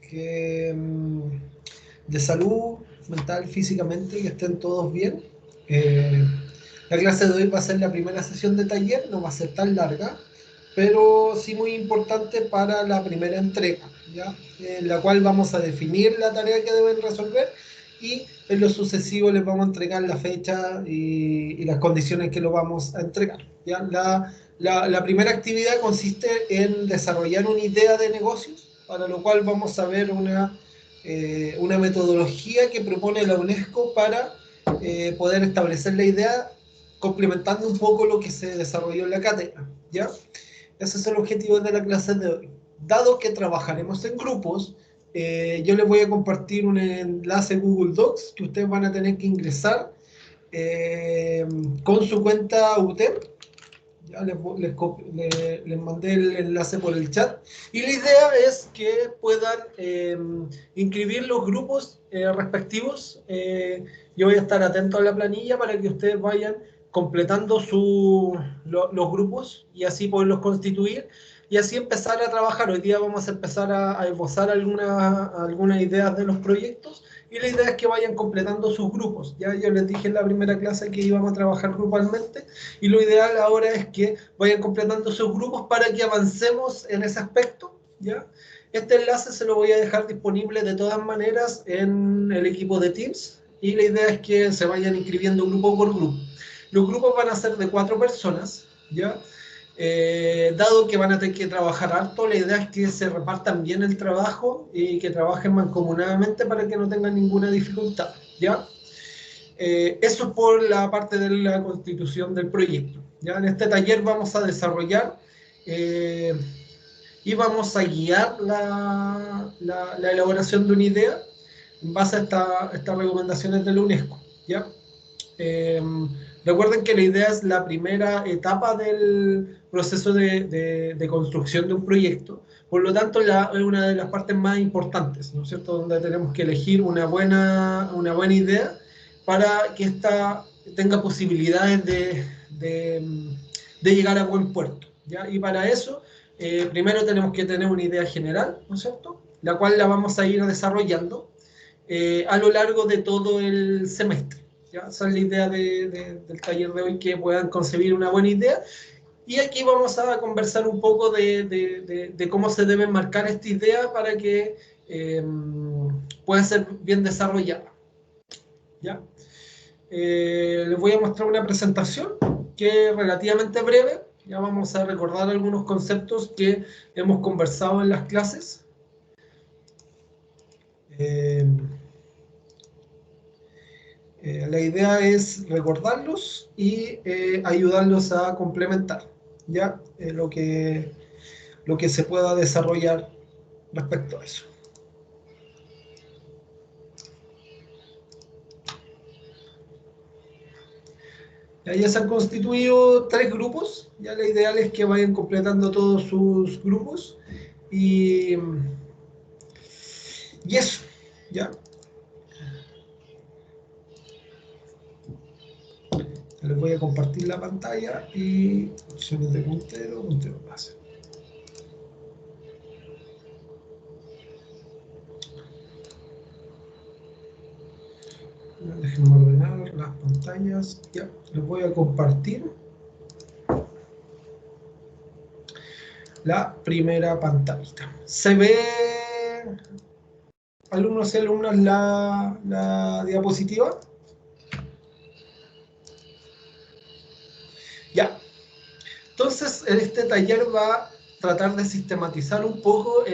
bien, de salud mental, físicamente, que estén todos bien. La clase de hoy va a ser la primera sesión de taller, no va a ser tan larga, pero sí muy importante para la primera entrega, ¿ya? En la cual vamos a definir la tarea que deben resolver y en lo sucesivo les vamos a entregar la fecha y las condiciones que lo vamos a entregar, ¿ya? La primera actividad consiste en desarrollar una idea de negocios, para lo cual vamos a ver una metodología que propone la UNESCO para poder establecer la idea, complementando un poco lo que se desarrolló en la cátedra, ¿ya? Ese es el objetivo de la clase de hoy. Dado que trabajaremos en grupos, yo les voy a compartir un enlace Google Docs que ustedes van a tener que ingresar con su cuenta UTEM. Ya les mandé el enlace por el chat. Y la idea es que puedan inscribir los grupos respectivos. Yo voy a estar atento a la planilla para que ustedes vayan completando los grupos y así poderlos constituir y así empezar a trabajar. Hoy día vamos a empezar a esbozar algunas ideas de los proyectos y la idea es que vayan completando sus grupos. Ya yo les dije en la primera clase que íbamos a trabajar grupalmente y lo ideal ahora es que vayan completando sus grupos para que avancemos en ese aspecto, ¿ya? Este enlace se lo voy a dejar disponible de todas maneras en el equipo de Teams y la idea es que se vayan inscribiendo grupo por grupo. Los grupos van a ser de 4 personas, ¿ya? Dado que van a tener que trabajar harto, la idea es que se repartan bien el trabajo y que trabajen mancomunadamente para que no tengan ninguna dificultad, ¿ya? Eso por la parte de la constitución del proyecto. ¿Ya? En este taller vamos a desarrollar y vamos a guiar la elaboración de una idea en base a estas recomendaciones de la UNESCO. ¿Ya? Recuerden que la idea es la primera etapa del proceso de construcción de un proyecto, por lo tanto es una de las partes más importantes, ¿no es cierto?, donde tenemos que elegir una buena idea para que ésta tenga posibilidades de llegar a buen puerto, ¿ya? Y para eso, primero tenemos que tener una idea general, ¿no es cierto?, la cual la vamos a ir desarrollando a lo largo de todo el semestre. ¿Ya? Esa es la idea del taller de hoy, que puedan concebir una buena idea. Y aquí vamos a conversar un poco de cómo se debe marcar esta idea para que pueda ser bien desarrollada. ¿Ya? Les voy a mostrar una presentación que es relativamente breve. Ya vamos a recordar algunos conceptos que hemos conversado en las clases. La idea es recordarlos y ayudarlos a complementar, ¿ya? Lo que se pueda desarrollar respecto a eso. Ya se han constituido 3 grupos, ya la ideal es que vayan completando todos sus grupos y eso, ¿ya? Les voy a compartir la pantalla y opciones de puntero base. Déjenme ordenar las pantallas. Ya, les voy a compartir la primera pantallita. ¿Se ve, alumnos y alumnas, la diapositiva? Ya. Entonces, este taller va a tratar de sistematizar un poco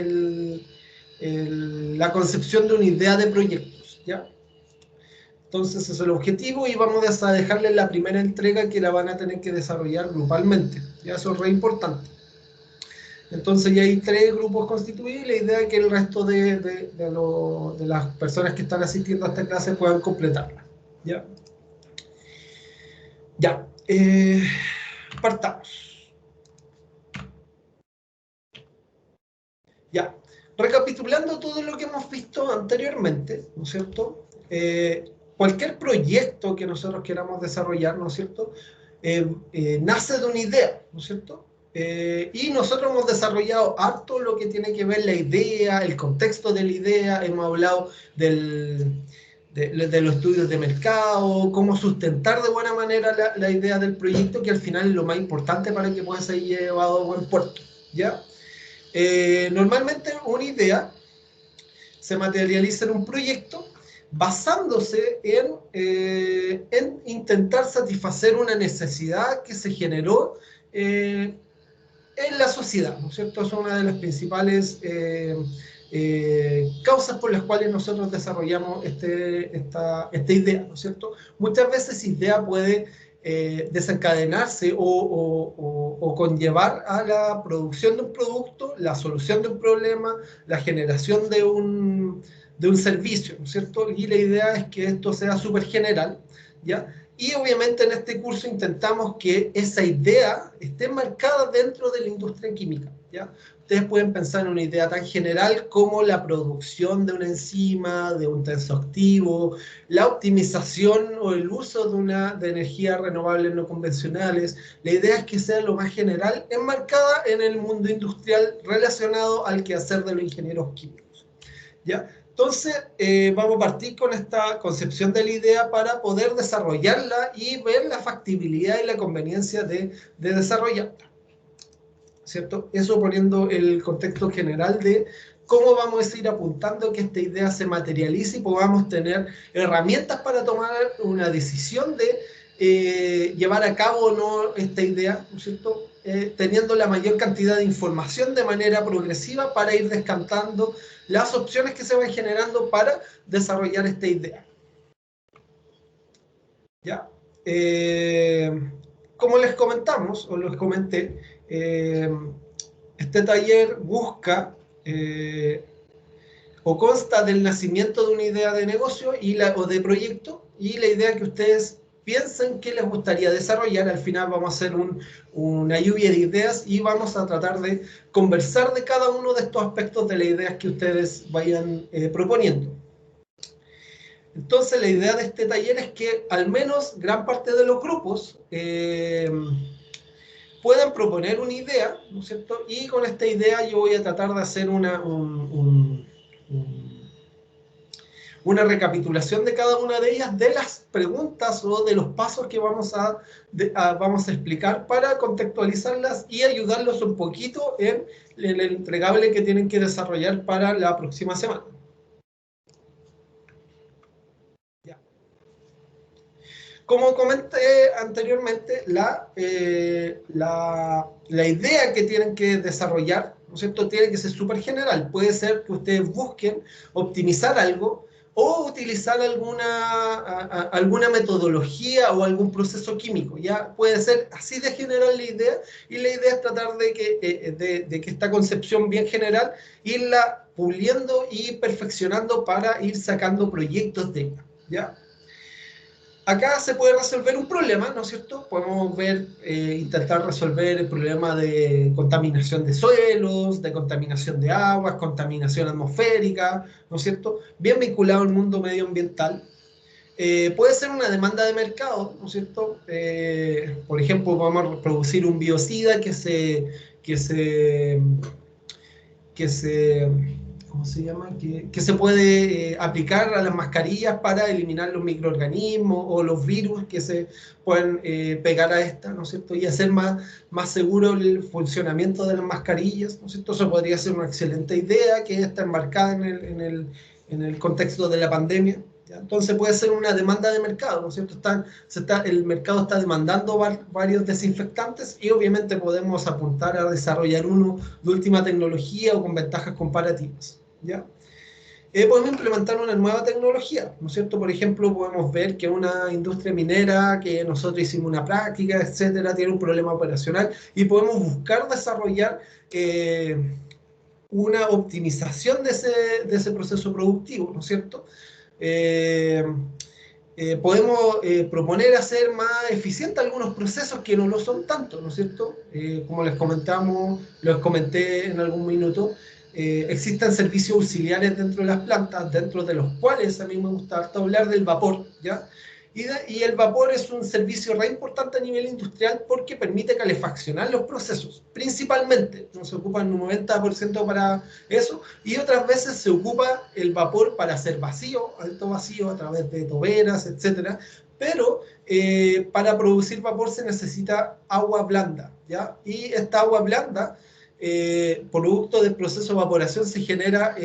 la concepción de una idea de proyectos, ¿ya? Entonces, ese es el objetivo y vamos a dejarles la primera entrega que la van a tener que desarrollar grupalmente. Ya, eso es re importante. Entonces ya hay 3 grupos constituidos y la idea es que el resto de las personas que están asistiendo a esta clase puedan completarla. ¿Ya? Ya. Partamos. Ya. Recapitulando todo lo que hemos visto anteriormente, ¿no es cierto? Cualquier proyecto que nosotros queramos desarrollar, ¿no es cierto?, nace de una idea, ¿no es cierto? Y nosotros hemos desarrollado harto lo que tiene que ver la idea, el contexto de la idea, hemos hablado de los estudios de mercado, cómo sustentar de buena manera la idea del proyecto, que al final es lo más importante para que pueda ser llevado a buen puerto, ¿ya? Normalmente una idea se materializa en un proyecto basándose en intentar satisfacer una necesidad que se generó en la sociedad, ¿no es cierto? Es una de las principales causas por las cuales nosotros desarrollamos esta idea, ¿no es cierto? Muchas veces idea puede desencadenarse o conllevar a la producción de un producto, la solución de un problema, la generación de un servicio, ¿no es cierto? Y la idea es que esto sea súper general, ¿ya? Y obviamente en este curso intentamos que esa idea esté marcada dentro de la industria química, ¿ya? Ustedes pueden pensar en una idea tan general como la producción de una enzima, de un tensoactivo, la optimización o el uso de energías renovables no convencionales. La idea es que sea lo más general, enmarcada en el mundo industrial relacionado al quehacer de los ingenieros químicos, ¿ya? Entonces, vamos a partir con esta concepción de la idea para poder desarrollarla y ver la factibilidad y la conveniencia de desarrollarla, ¿cierto? Eso poniendo el contexto general de cómo vamos a ir apuntando que esta idea se materialice y podamos tener herramientas para tomar una decisión de llevar a cabo o no esta idea, ¿no es cierto? Teniendo la mayor cantidad de información de manera progresiva para ir descartando las opciones que se van generando para desarrollar esta idea. ¿Ya? Como les comentamos, o les comenté, este taller busca o consta del nacimiento de una idea de negocio o de proyecto, y la idea que ustedes piensen que les gustaría desarrollar. Al final vamos a hacer una lluvia de ideas y vamos a tratar de conversar de cada uno de estos aspectos de las ideas que ustedes vayan proponiendo. Entonces la idea de este taller es que al menos gran parte de los grupos puedan proponer una idea, ¿no es cierto? Y con esta idea yo voy a tratar de hacer una recapitulación de cada una de ellas, de las preguntas o de los pasos que vamos a explicar para contextualizarlas y ayudarlos un poquito en el entregable que tienen que desarrollar para la próxima semana. Ya. Como comenté anteriormente, la idea que tienen que desarrollar, ¿no es cierto?, tiene que ser súper general. Puede ser que ustedes busquen optimizar algo o utilizar alguna metodología o algún proceso químico. Ya puede ser así de general la idea, y la idea es tratar de que esta concepción bien general irla puliendo y perfeccionando para ir sacando proyectos de ella, ¿ya? Acá se puede resolver un problema, ¿no es cierto? Podemos intentar resolver el problema de contaminación de suelos, de contaminación de aguas, contaminación atmosférica, ¿no es cierto? Bien vinculado al mundo medioambiental. Puede ser una demanda de mercado, ¿no es cierto? Por ejemplo, vamos a producir un biocida que se ¿cómo se llama? Que se puede aplicar a las mascarillas para eliminar los microorganismos o los virus que se pueden pegar a esta, ¿no es cierto? Y hacer más seguro el funcionamiento de las mascarillas, ¿no es cierto? Eso podría ser una excelente idea que está enmarcada en el contexto de la pandemia, ¿ya? Entonces puede ser una demanda de mercado, ¿no es cierto? El mercado está demandando varios desinfectantes y obviamente podemos apuntar a desarrollar uno de última tecnología o con ventajas comparativas, ¿ya? Podemos implementar una nueva tecnología, ¿no es cierto? Por ejemplo, podemos ver que una industria minera, que nosotros hicimos una práctica, etcétera, tiene un problema operacional y podemos buscar desarrollar una optimización de ese proceso productivo, ¿no es cierto? Podemos proponer hacer más eficientes algunos procesos que no lo son tanto, ¿no es cierto? Como les comenté en algún minuto, existen servicios auxiliares dentro de las plantas, dentro de los cuales a mí me gusta hablar del vapor, ¿ya? Y el vapor es un servicio re importante a nivel industrial porque permite calefaccionar los procesos, principalmente. Se ocupa un 90% para eso, y otras veces se ocupa el vapor para hacer vacío, alto vacío, a través de toberas, etcétera. Pero para producir vapor se necesita agua blanda, ¿ya? Y esta agua blanda, producto del proceso de evaporación, se genera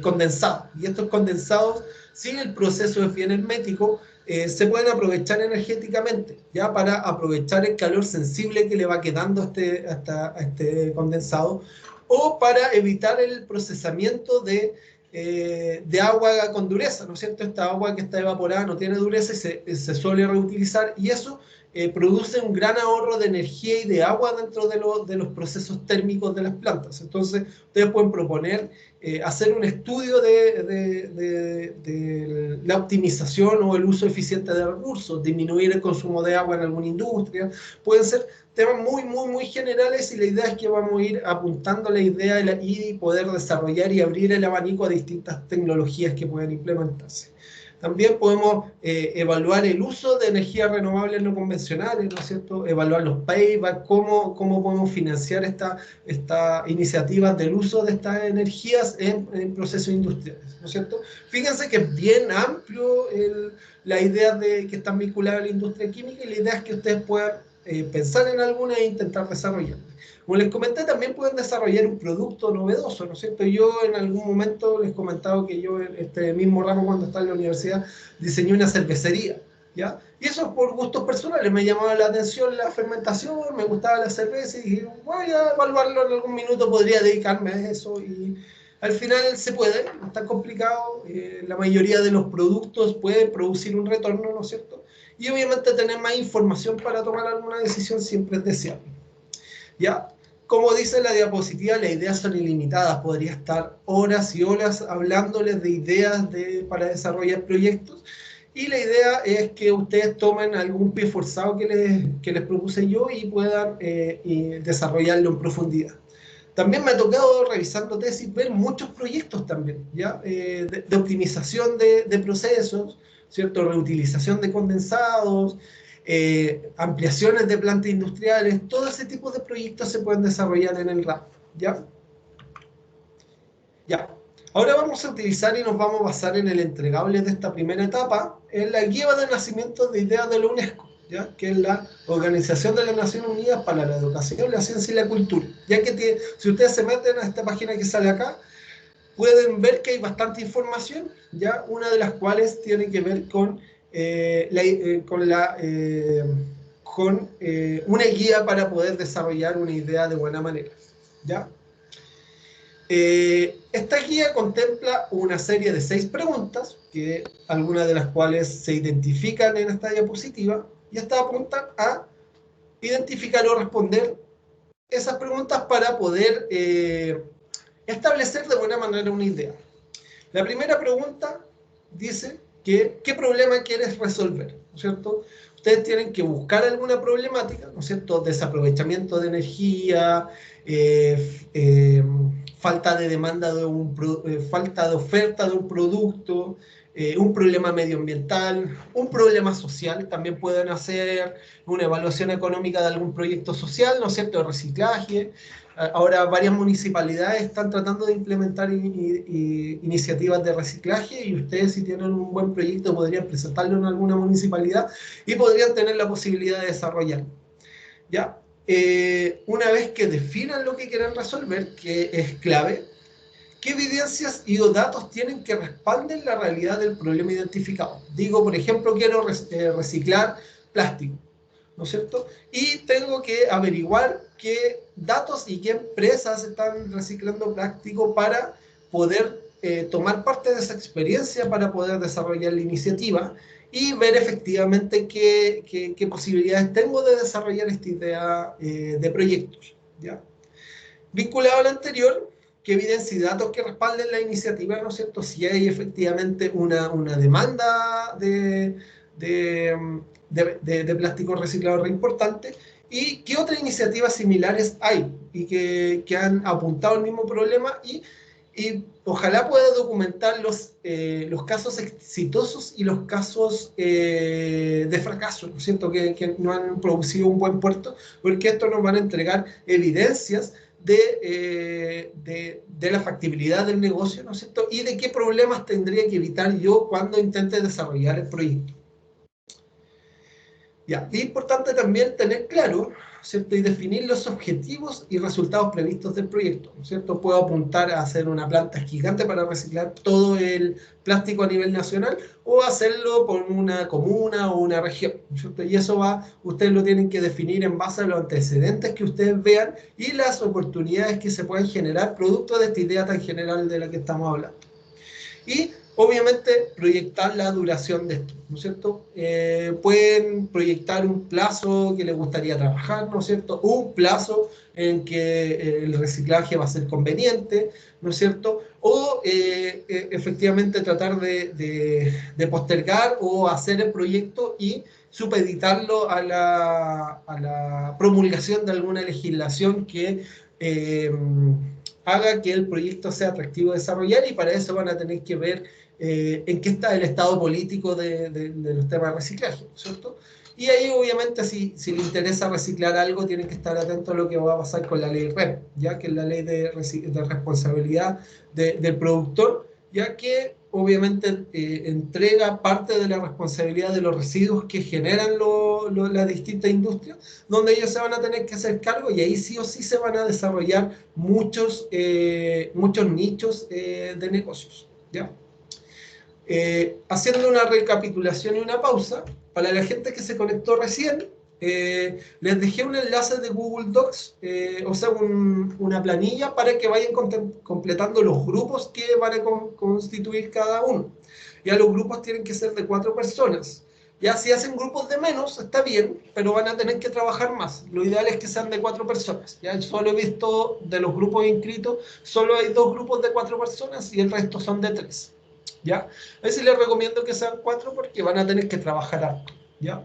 condensado. Y estos condensados, si el proceso es bien hermético, se pueden aprovechar energéticamente, ya para aprovechar el calor sensible que le va quedando a este condensado, o para evitar el procesamiento de agua con dureza, ¿no es cierto? Esta agua que está evaporada no tiene dureza y se suele reutilizar, y eso produce un gran ahorro de energía y de agua dentro de los procesos térmicos de las plantas. Entonces, ustedes pueden proponer hacer un estudio de la optimización o el uso eficiente de recursos, disminuir el consumo de agua en alguna industria. Pueden ser temas muy generales, y la idea es que vamos a ir apuntando la idea y poder desarrollar y abrir el abanico a distintas tecnologías que pueden implementarse. También podemos evaluar el uso de energías renovables no convencionales, ¿no es cierto? Evaluar los paybacks, cómo podemos financiar esta iniciativas del uso de estas energías en procesos industriales, ¿no es cierto? Fíjense que es bien amplio la idea de que están vinculadas a la industria química, y la idea es que ustedes puedan pensar en alguna e intentar desarrollarla. Como les comenté, también pueden desarrollar un producto novedoso, ¿no es cierto? Yo en algún momento les comentaba que yo en este mismo ramo, cuando estaba en la universidad, diseñé una cervecería, ¿ya? Y eso por gustos personales, me llamaba la atención la fermentación, me gustaba la cerveza, y dije, voy a evaluarlo en algún minuto, podría dedicarme a eso, y al final se puede, no es tan complicado, la mayoría de los productos pueden producir un retorno, ¿no es cierto? Y obviamente tener más información para tomar alguna decisión siempre es deseable, ¿ya? Como dice la diapositiva, las ideas son ilimitadas. Podría estar horas y horas hablándoles de ideas para desarrollar proyectos. Y la idea es que ustedes tomen algún pie forzado que les propuse yo y puedan desarrollarlo en profundidad. También me ha tocado, revisando tesis, ver muchos proyectos también, ¿ya? De optimización de procesos, ¿cierto? Reutilización de condensados, ampliaciones de plantas industriales. Todo ese tipo de proyectos se pueden desarrollar en el RAP, ¿ya? Ya. Ahora vamos a utilizar y nos vamos a basar en el entregable de esta primera etapa, en la guía de nacimiento de ideas de la UNESCO, ¿ya? Que es la Organización de las Naciones Unidas para la Educación, la Ciencia y la Cultura. Ya que si ustedes se meten a esta página que sale acá, pueden ver que hay bastante información, ya, una de las cuales tiene que ver con una guía para poder desarrollar una idea de buena manera, ¿ya? Esta guía contempla una serie de 6 preguntas, que algunas de las cuales se identifican en esta diapositiva, y estas apuntan a identificar o responder esas preguntas para poder establecer de buena manera una idea. La primera pregunta dice que ¿qué problema quieres resolver? ¿No es cierto? Ustedes tienen que buscar alguna problemática, ¿no es cierto? Desaprovechamiento de energía, falta de demanda falta de oferta de un producto, un problema medioambiental, un problema social. También pueden hacer una evaluación económica de algún proyecto social, ¿no es cierto?, de reciclaje. Ahora varias municipalidades están tratando de implementar iniciativas de reciclaje, y ustedes, si tienen un buen proyecto, podrían presentarlo en alguna municipalidad y podrían tener la posibilidad de desarrollarlo, ¿ya? Una vez que definan lo que quieren resolver, que es clave, ¿qué evidencias y o datos tienen que respalden la realidad del problema identificado? Digo, por ejemplo, quiero reciclar plástico, ¿no es cierto? Y tengo que averiguar qué datos y qué empresas están reciclando plástico para poder tomar parte de esa experiencia para poder desarrollar la iniciativa y ver efectivamente qué posibilidades tengo de desarrollar esta idea de proyectos, ¿ya? Vinculado al anterior, ¿qué evidencia y datos que respalden la iniciativa, ¿no es cierto? Si hay efectivamente una demanda de plástico reciclado re importante, y qué otras iniciativas similares hay y que han apuntado al mismo problema, y y ojalá pueda documentar los casos exitosos y los casos de fracaso, ¿no es cierto?, que no han producido un buen puerto, porque esto nos van a entregar evidencias de la factibilidad del negocio, ¿no es cierto?, y de qué problemas tendría que evitar yo cuando intente desarrollar el proyecto. Ya, es importante también tener claro, ¿cierto?, y definir los objetivos y resultados previstos del proyecto, ¿no es cierto? Puedo apuntar a hacer una planta gigante para reciclar todo el plástico a nivel nacional, o hacerlo por una comuna o una región, ¿no es cierto? Y eso ustedes lo tienen que definir en base a los antecedentes que ustedes vean y las oportunidades que se pueden generar producto de esta idea tan general de la que estamos hablando. Y obviamente proyectar la duración de esto, ¿no es cierto? Pueden proyectar un plazo que les gustaría trabajar, ¿no es cierto? Un plazo en que el reciclaje va a ser conveniente, ¿no es cierto? O efectivamente tratar de postergar o hacer el proyecto y supeditarlo a la promulgación de alguna legislación que haga que el proyecto sea atractivo de desarrollar, y para eso van a tener que ver en qué está el estado político de los temas de reciclaje, ¿cierto? Y ahí obviamente si les interesa reciclar algo, tienen que estar atentos a lo que va a pasar con la ley REP, ya que es la ley de responsabilidad del productor, ya que obviamente entrega parte de la responsabilidad de los residuos que generan las distintas industrias, donde ellos se van a tener que hacer cargo, y ahí sí o sí se van a desarrollar muchos nichos de negocios, ¿ya? Haciendo una recapitulación y una pausa, para la gente que se conectó recién, les dejé un enlace de Google Docs, o sea, una planilla para que vayan completando los grupos que van a constituir cada uno. Ya los grupos tienen que ser de 4 personas. Ya si hacen grupos de menos, está bien, pero van a tener que trabajar más. Lo ideal es que sean de 4 personas. Ya solo he visto de los grupos inscritos, solo hay 2 grupos de 4 personas y el resto son de 3. ¿Ya? A veces les recomiendo que sean 4 porque van a tener que trabajar harto, ¿ya?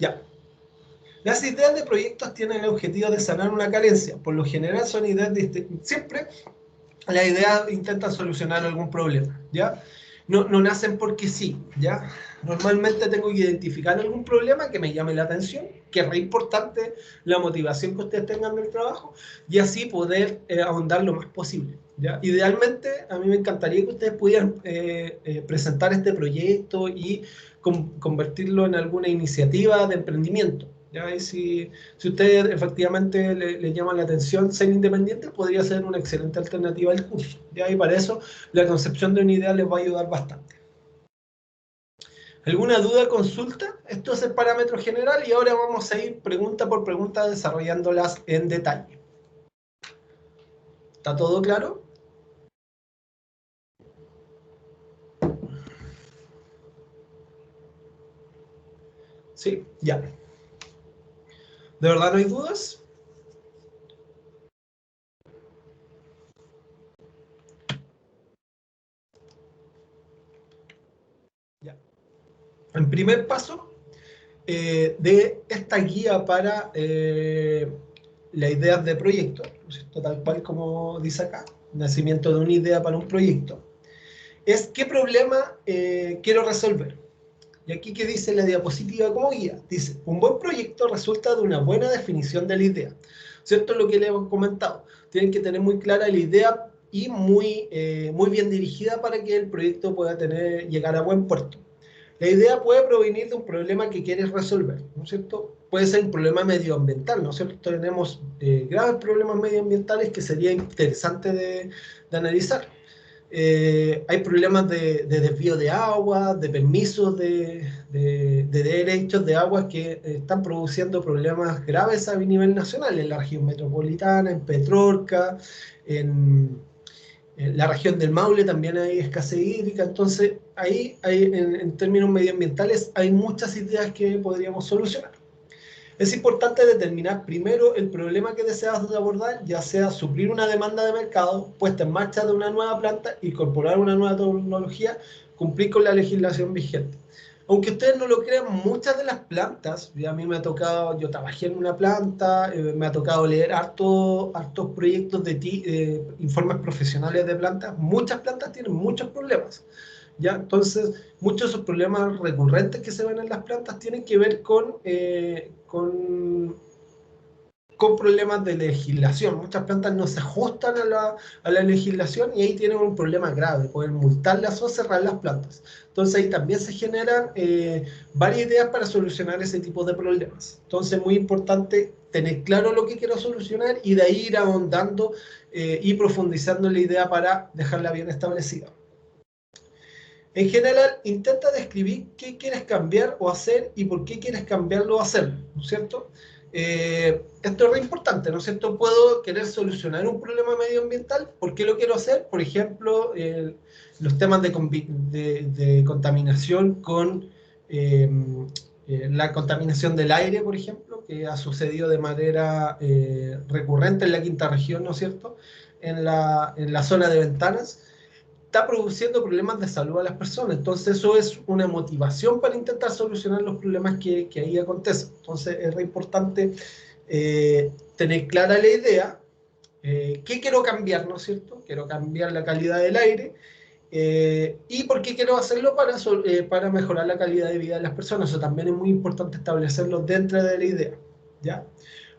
Ya. Las ideas de proyectos tienen el objetivo de sanar una carencia. Por lo general son ideas siempre las ideas intentan solucionar algún problema, ¿ya? No nacen porque sí, ¿ya? Normalmente tengo que identificar algún problema que me llame la atención, que es re importante la motivación que ustedes tengan del trabajo, y así poder ahondar lo más posible, ¿ya? Idealmente, a mí me encantaría que ustedes pudieran presentar este proyecto y convertirlo en alguna iniciativa de emprendimiento, ¿ya? Y si ustedes efectivamente le llaman la atención ser independiente, podría ser una excelente alternativa al curso, ¿ya? Y para eso la concepción de una idea les va a ayudar bastante. ¿Alguna duda, consulta? Esto es el parámetro general y ahora vamos a ir pregunta por pregunta desarrollándolas en detalle. ¿Está todo claro? Sí, ya. ¿De verdad no hay dudas? Ya. En primer paso, de esta guía para las ideas de proyecto, ¿no? Tal cual como dice acá, nacimiento de una idea para un proyecto, es qué problema quiero resolver. Y aquí que dice la diapositiva como guía, dice, un buen proyecto resulta de una buena definición de la idea. ¿Cierto? Lo que le hemos comentado, tienen que tener muy clara la idea y muy bien dirigida para que el proyecto pueda llegar a buen puerto. La idea puede provenir de un problema que quieres resolver, ¿no es cierto? Puede ser un problema medioambiental, ¿no es cierto? Tenemos graves problemas medioambientales que sería interesante de analizar. Hay problemas de desvío de agua, de permisos de derechos de agua que están produciendo problemas graves a nivel nacional, en la región metropolitana, en Petrorca, en la región del Maule también hay escasez hídrica. Entonces ahí en términos medioambientales hay muchas ideas que podríamos solucionar. Es importante determinar primero el problema que deseas abordar, ya sea suplir una demanda de mercado, puesta en marcha de una nueva planta, incorporar una nueva tecnología, cumplir con la legislación vigente. aunque ustedes no lo crean, muchas de las plantas, y a mí me ha tocado, yo trabajé en una planta, me ha tocado leer hartos proyectos de informes profesionales de plantas, muchas plantas tienen muchos problemas, ¿ya? Entonces, muchos de esos problemas recurrentes que se ven en las plantas tienen que ver con problemas de legislación. Muchas plantas no se ajustan a la legislación y ahí tienen un problema grave, pueden multarlas o cerrar las plantas. Entonces ahí también se generan varias ideas para solucionar ese tipo de problemas. Entonces es muy importante tener claro lo que quiero solucionar y de ahí ir ahondando y profundizando en la idea para dejarla bien establecida. En general, intenta describir qué quieres cambiar o hacer y por qué quieres cambiarlo o hacerlo, ¿no es cierto? Esto es re importante, ¿no es cierto? Puedo querer solucionar un problema medioambiental. ¿Por qué lo quiero hacer? Por ejemplo, los temas de contaminación con la contaminación del aire, por ejemplo, que ha sucedido de manera recurrente en la quinta región, ¿no es cierto? En la zona de Ventanas está produciendo problemas de salud a las personas. Entonces eso es una motivación para intentar solucionar los problemas que ahí acontecen. Entonces es re importante tener clara la idea, qué quiero cambiar, ¿no es cierto? Quiero cambiar la calidad del aire y por qué quiero hacerlo para mejorar la calidad de vida de las personas. Eso también es muy importante establecerlo dentro de la idea, ¿ya?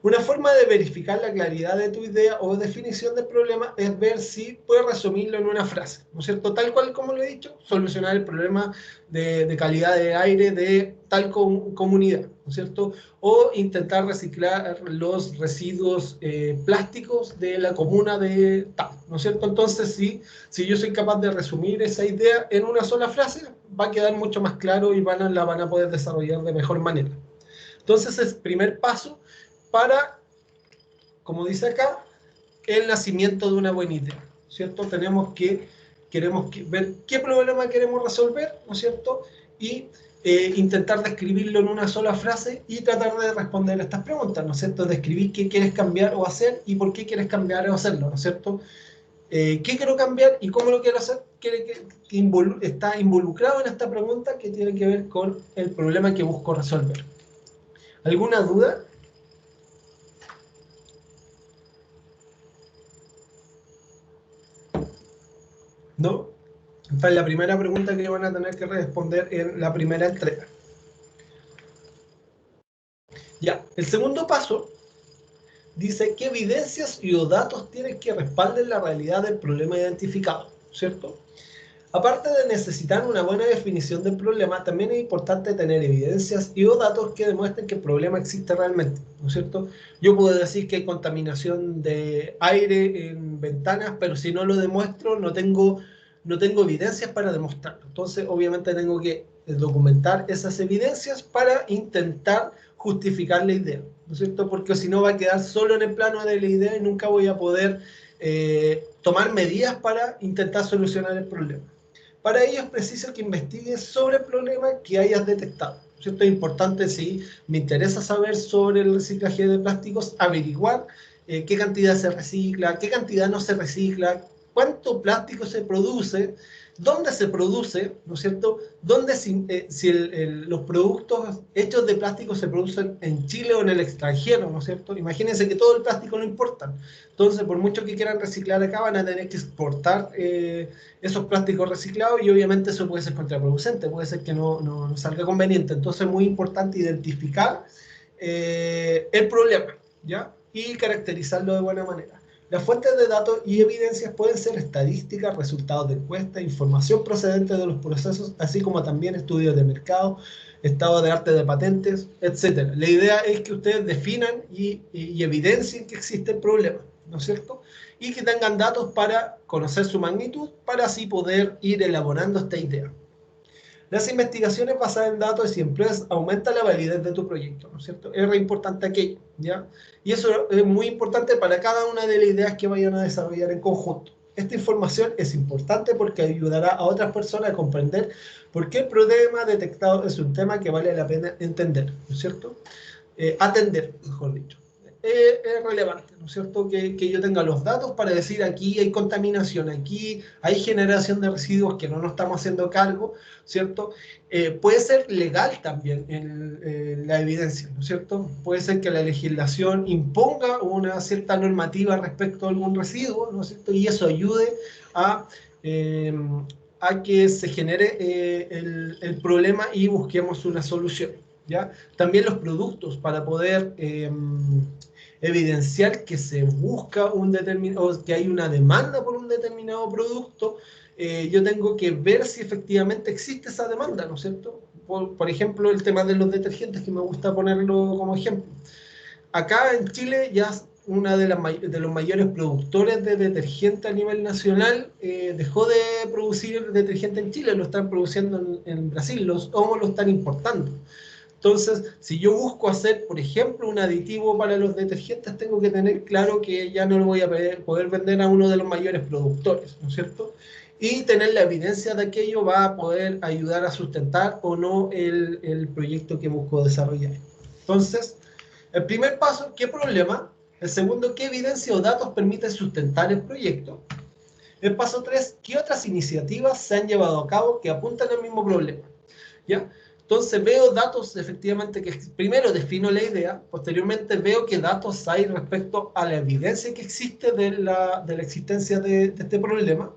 Una forma de verificar la claridad de tu idea o definición del problema es ver si puedes resumirlo en una frase, ¿no es cierto? Tal cual como lo he dicho, solucionar el problema de calidad de aire de tal comunidad, ¿no es cierto? O intentar reciclar los residuos plásticos de la comuna de tal, ¿no es cierto? Entonces, si yo soy capaz de resumir esa idea en una sola frase, va a quedar mucho más claro y la van a poder desarrollar de mejor manera. Entonces, es primer paso para, como dice acá, el nacimiento de una buena idea, ¿cierto? Queremos ver qué problema queremos resolver, ¿no es cierto? Y intentar describirlo en una sola frase y tratar de responder estas preguntas, ¿no es cierto? Describir qué quieres cambiar o hacer y por qué quieres cambiar o hacerlo, ¿no es cierto? ¿Qué quiero cambiar y cómo lo quiero hacer? Está involucrado en esta pregunta que tiene que ver con el problema que busco resolver. ¿Alguna duda? ¿No? Esta es la primera pregunta que van a tener que responder en la primera entrega. Ya, el segundo paso dice qué evidencias y o datos tienes que respalden la realidad del problema identificado, ¿cierto? Aparte de necesitar una buena definición del problema, también es importante tener evidencias y o datos que demuestren que el problema existe realmente, ¿no es cierto? Yo puedo decir que hay contaminación de aire en Ventanas, pero si no lo demuestro, no tengo evidencias para demostrarlo. Entonces, obviamente tengo que documentar esas evidencias para intentar justificar la idea, ¿no es cierto? Porque si no va a quedar solo en el plano de la idea y nunca voy a poder tomar medidas para intentar solucionar el problema. Para ello es preciso que investigues sobre el problema que hayas detectado. ¿Cierto? Es importante, si me interesa saber sobre el reciclaje de plásticos, averiguar qué cantidad se recicla, qué cantidad no se recicla, cuánto plástico se produce, dónde se produce, ¿no es cierto? Dónde si los productos hechos de plástico se producen en Chile o en el extranjero, ¿no es cierto? Imagínense que todo el plástico lo importan. Entonces, por mucho que quieran reciclar acá, van a tener que exportar esos plásticos reciclados y obviamente eso puede ser contraproducente, puede ser que no salga conveniente. Entonces es muy importante identificar el problema, ¿ya? Y caracterizarlo de buena manera. Las fuentes de datos y evidencias pueden ser estadísticas, resultados de encuestas, información procedente de los procesos, así como también estudios de mercado, estado de arte de patentes, etc. La idea es que ustedes definan y evidencien que existe el problema, ¿no es cierto? Y que tengan datos para conocer su magnitud, para así poder ir elaborando esta idea. Las investigaciones basadas en datos y empleos aumentan la validez de tu proyecto, ¿no es cierto? Es re importante aquello, ¿ya? Y eso es muy importante para cada una de las ideas que vayan a desarrollar en conjunto. Esta información es importante porque ayudará a otras personas a comprender por qué el problema detectado es un tema que vale la pena entender, ¿no es cierto? Atender, mejor dicho. es relevante, ¿no es cierto? Que yo tenga los datos para decir aquí hay contaminación, aquí hay generación de residuos que no nos estamos haciendo cargo, ¿cierto? Puede ser legal también la evidencia, ¿no es cierto? Puede ser que la legislación imponga una cierta normativa respecto a algún residuo, ¿no es cierto? Y eso ayude a, eh, a que se genere el problema y busquemos una solución, ¿ya? También los productos para poder evidenciar que se busca un determinado, que hay una demanda por un determinado producto, yo tengo que ver si efectivamente existe esa demanda, ¿no es cierto? Por ejemplo, el tema de los detergentes, que me gusta ponerlo como ejemplo. Acá en Chile ya una de los mayores productores de detergente a nivel nacional dejó de producir detergente en Chile, lo están produciendo en Brasil, los homos lo están importando. Entonces, si yo busco hacer, por ejemplo, un aditivo para los detergentes, tengo que tener claro que ya no lo voy a poder vender a uno de los mayores productores, ¿no es cierto? Y tener la evidencia de aquello va a poder ayudar a sustentar o no el proyecto que busco desarrollar. Entonces, el primer paso, ¿qué problema? El segundo, ¿qué evidencia o datos permiten sustentar el proyecto? El paso 3, ¿qué otras iniciativas se han llevado a cabo que apuntan al mismo problema? ¿Ya? Entonces veo datos efectivamente que primero defino la idea, posteriormente veo qué datos hay respecto a la evidencia que existe de la existencia de este problema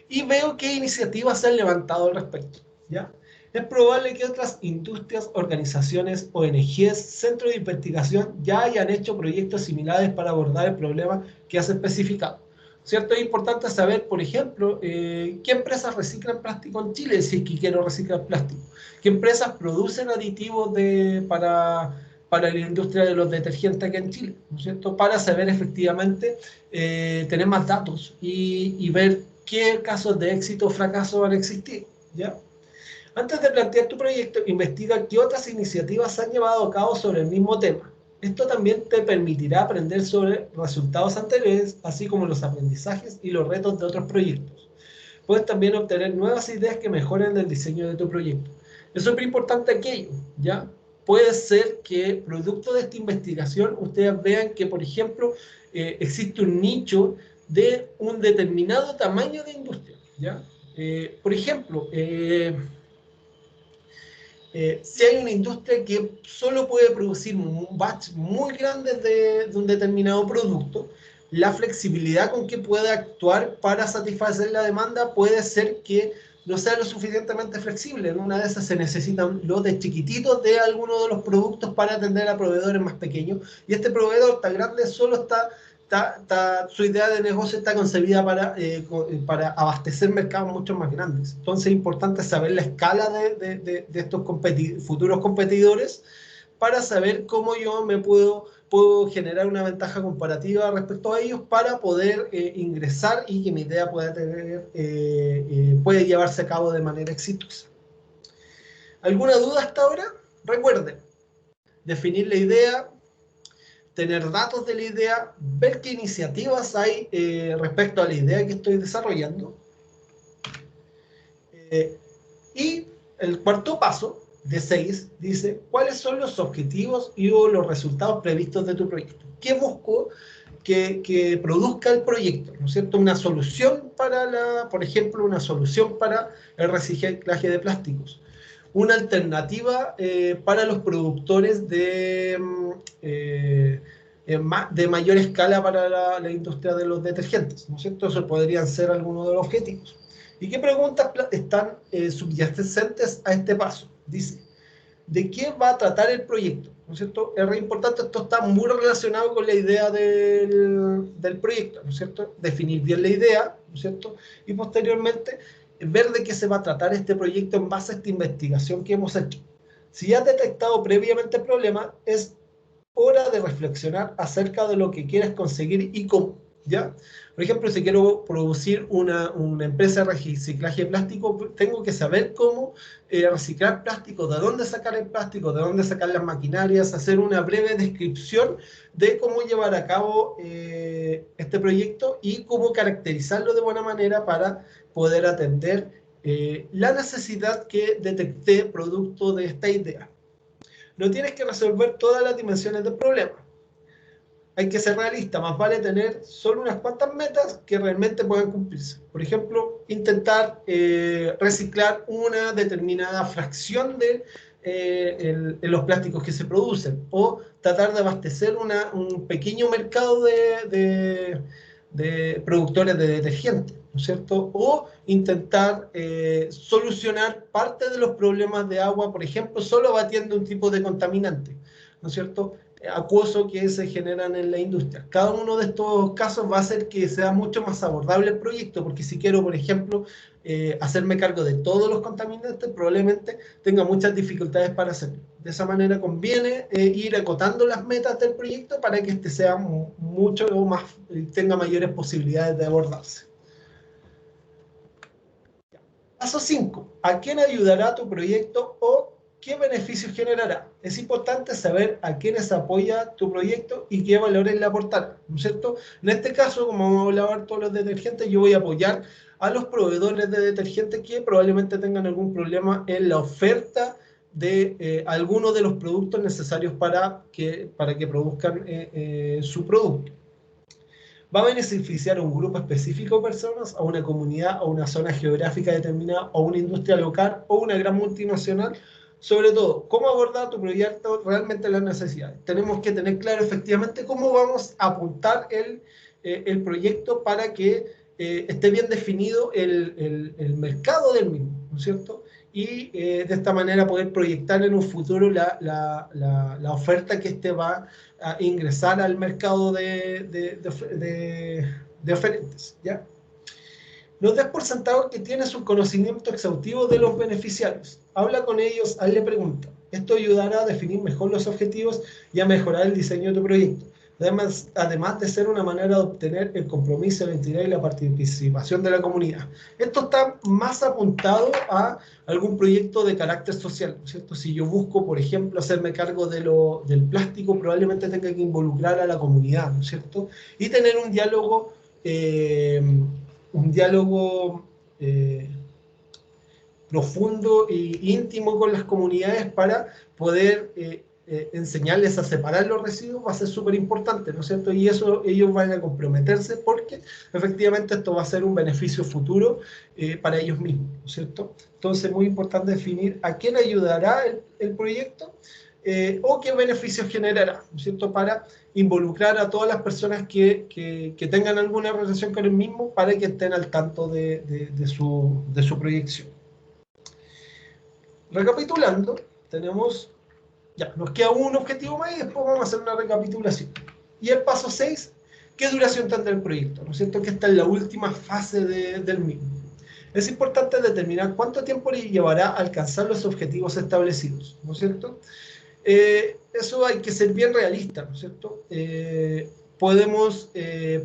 y veo qué iniciativas se han levantado al respecto, ¿ya? Es probable que otras industrias, organizaciones, ONGs, centros de investigación ya hayan hecho proyectos similares para abordar el problema que has especificado. ¿Cierto? Es importante saber, por ejemplo, qué empresas reciclan plástico en Chile, si es que quiero reciclar plástico. ¿Qué empresas producen aditivos para la industria de los detergentes aquí en Chile? ¿No es cierto? Para saber efectivamente, tener más datos y ver qué casos de éxito o fracaso van a existir, ¿ya? Antes de plantear tu proyecto, investiga qué otras iniciativas se han llevado a cabo sobre el mismo tema. Esto también te permitirá aprender sobre resultados anteriores, así como los aprendizajes y los retos de otros proyectos. Puedes también obtener nuevas ideas que mejoren el diseño de tu proyecto. Es súper importante aquello, ¿ya? Puede ser que producto de esta investigación ustedes vean que, por ejemplo, existe un nicho de un determinado tamaño de industria, ¿ya? Por ejemplo, si hay una industria que solo puede producir un batch muy grande de un determinado producto, la flexibilidad con que puede actuar para satisfacer la demanda puede ser que no sea lo suficientemente flexible. En una de esas se necesitan lotes chiquititos de algunos de los productos para atender a proveedores más pequeños, y este proveedor tan grande solo su idea de negocio está concebida para abastecer mercados mucho más grandes. Entonces es importante saber la escala de estos futuros competidores para saber cómo yo puedo generar una ventaja comparativa respecto a ellos para poder ingresar y que mi idea pueda llevarse a cabo de manera exitosa. ¿Alguna duda hasta ahora? Recuerden, definir la idea, tener datos de la idea, ver qué iniciativas hay respecto a la idea que estoy desarrollando. Y el cuarto paso, de 6, dice, ¿cuáles son los objetivos y los resultados previstos de tu proyecto? ¿Qué busco que produzca el proyecto? ¿No es cierto? Una solución por ejemplo, una solución para el reciclaje de plásticos. Una alternativa para los productores de mayor escala para la industria de los detergentes, ¿no es cierto? Eso podrían ser algunos de los objetivos. ¿Y qué preguntas están subyacentes a este paso? Dice, ¿de qué va a tratar el proyecto? ¿No es cierto? Es re importante, esto está muy relacionado con la idea del proyecto, ¿no es cierto? Definir bien la idea, ¿no es cierto? Y posteriormente ver de qué se va a tratar este proyecto en base a esta investigación que hemos hecho. Si has detectado previamente el problema, es hora de reflexionar acerca de lo que quieres conseguir y cómo, ¿ya? Por ejemplo, si quiero producir una empresa de reciclaje de plástico, tengo que saber cómo reciclar plástico, de dónde sacar el plástico, de dónde sacar las maquinarias, hacer una breve descripción de cómo llevar a cabo este proyecto y cómo caracterizarlo de buena manera para poder atender la necesidad que detecté producto de esta idea. No tienes que resolver todas las dimensiones del problema. hay que ser realista, más vale tener solo unas cuantas metas que realmente puedan cumplirse. Por ejemplo, intentar reciclar una determinada fracción de los plásticos que se producen, o tratar de abastecer un pequeño mercado de productores de detergentes, ¿no es cierto? O intentar solucionar parte de los problemas de agua, por ejemplo, solo abatiendo un tipo de contaminante, ¿no es cierto?, acuoso que se generan en la industria. Cada uno de estos casos va a hacer que sea mucho más abordable el proyecto, porque si quiero, por ejemplo, hacerme cargo de todos los contaminantes, probablemente tenga muchas dificultades para hacerlo. De esa manera conviene ir acotando las metas del proyecto para que este sea mucho más, tenga mayores posibilidades de abordarse. Paso 5. ¿A quién ayudará tu proyecto o qué beneficios generará? Es importante saber a quiénes apoya tu proyecto y qué valores le aportará, ¿no es cierto? En este caso, como vamos a hablar todos los detergentes, yo voy a apoyar a los proveedores de detergentes que probablemente tengan algún problema en la oferta de algunos de los productos necesarios para que produzcan su producto. ¿Va a beneficiar a un grupo específico de personas, a una comunidad, a una zona geográfica determinada, a una industria local o una gran multinacional? Sobre todo, ¿cómo abordar tu proyecto realmente las necesidades? Tenemos que tener claro efectivamente cómo vamos a apuntar el proyecto para que esté bien definido el mercado del mismo, ¿no es cierto? Y de esta manera poder proyectar en un futuro la oferta que este va a ingresar al mercado de oferentes, ¿ya? No des por sentado que tienes un conocimiento exhaustivo de los beneficiarios. Habla con ellos, hazle preguntas. Esto ayudará a definir mejor los objetivos y a mejorar el diseño de tu proyecto. Además de ser una manera de obtener el compromiso, la identidad y la participación de la comunidad. Esto está más apuntado a algún proyecto de carácter social, ¿no es cierto? Si yo busco, por ejemplo, hacerme cargo del plástico, probablemente tenga que involucrar a la comunidad, ¿no es cierto? Y tener un diálogo profundo e íntimo con las comunidades para poder enseñarles a separar los residuos va a ser súper importante, ¿no es cierto? Y eso ellos van a comprometerse porque efectivamente esto va a ser un beneficio futuro para ellos mismos, ¿no es cierto? Entonces es muy importante definir a quién ayudará el proyecto o qué beneficios generará, ¿no es cierto?, para involucrar a todas las personas que tengan alguna relación con el mismo para que estén al tanto de su proyección. Recapitulando, nos queda un objetivo más y después vamos a hacer una recapitulación. Y el paso 6, ¿qué duración tendrá el proyecto? ¿No es cierto?, que esta es la última fase del mismo. Es importante determinar cuánto tiempo le llevará a alcanzar los objetivos establecidos, ¿no es cierto? Eso hay que ser bien realista, ¿no es cierto? Podemos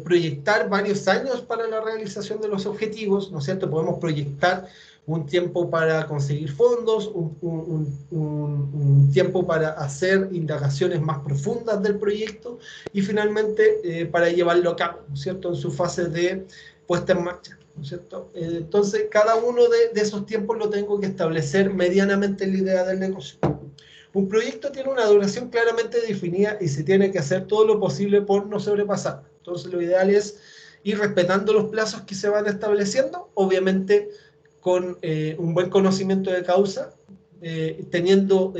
proyectar varios años para la realización de los objetivos, ¿no es cierto? Podemos proyectar un tiempo para conseguir fondos, un tiempo para hacer indagaciones más profundas del proyecto y finalmente para llevarlo a cabo, ¿no es cierto?, en su fase de puesta en marcha, ¿no es cierto? Entonces, cada uno de esos tiempos lo tengo que establecer medianamente en la idea del negocio. Un proyecto tiene una duración claramente definida y se tiene que hacer todo lo posible por no sobrepasar. Entonces, lo ideal es ir respetando los plazos que se van estableciendo, obviamente con un buen conocimiento de causa, teniendo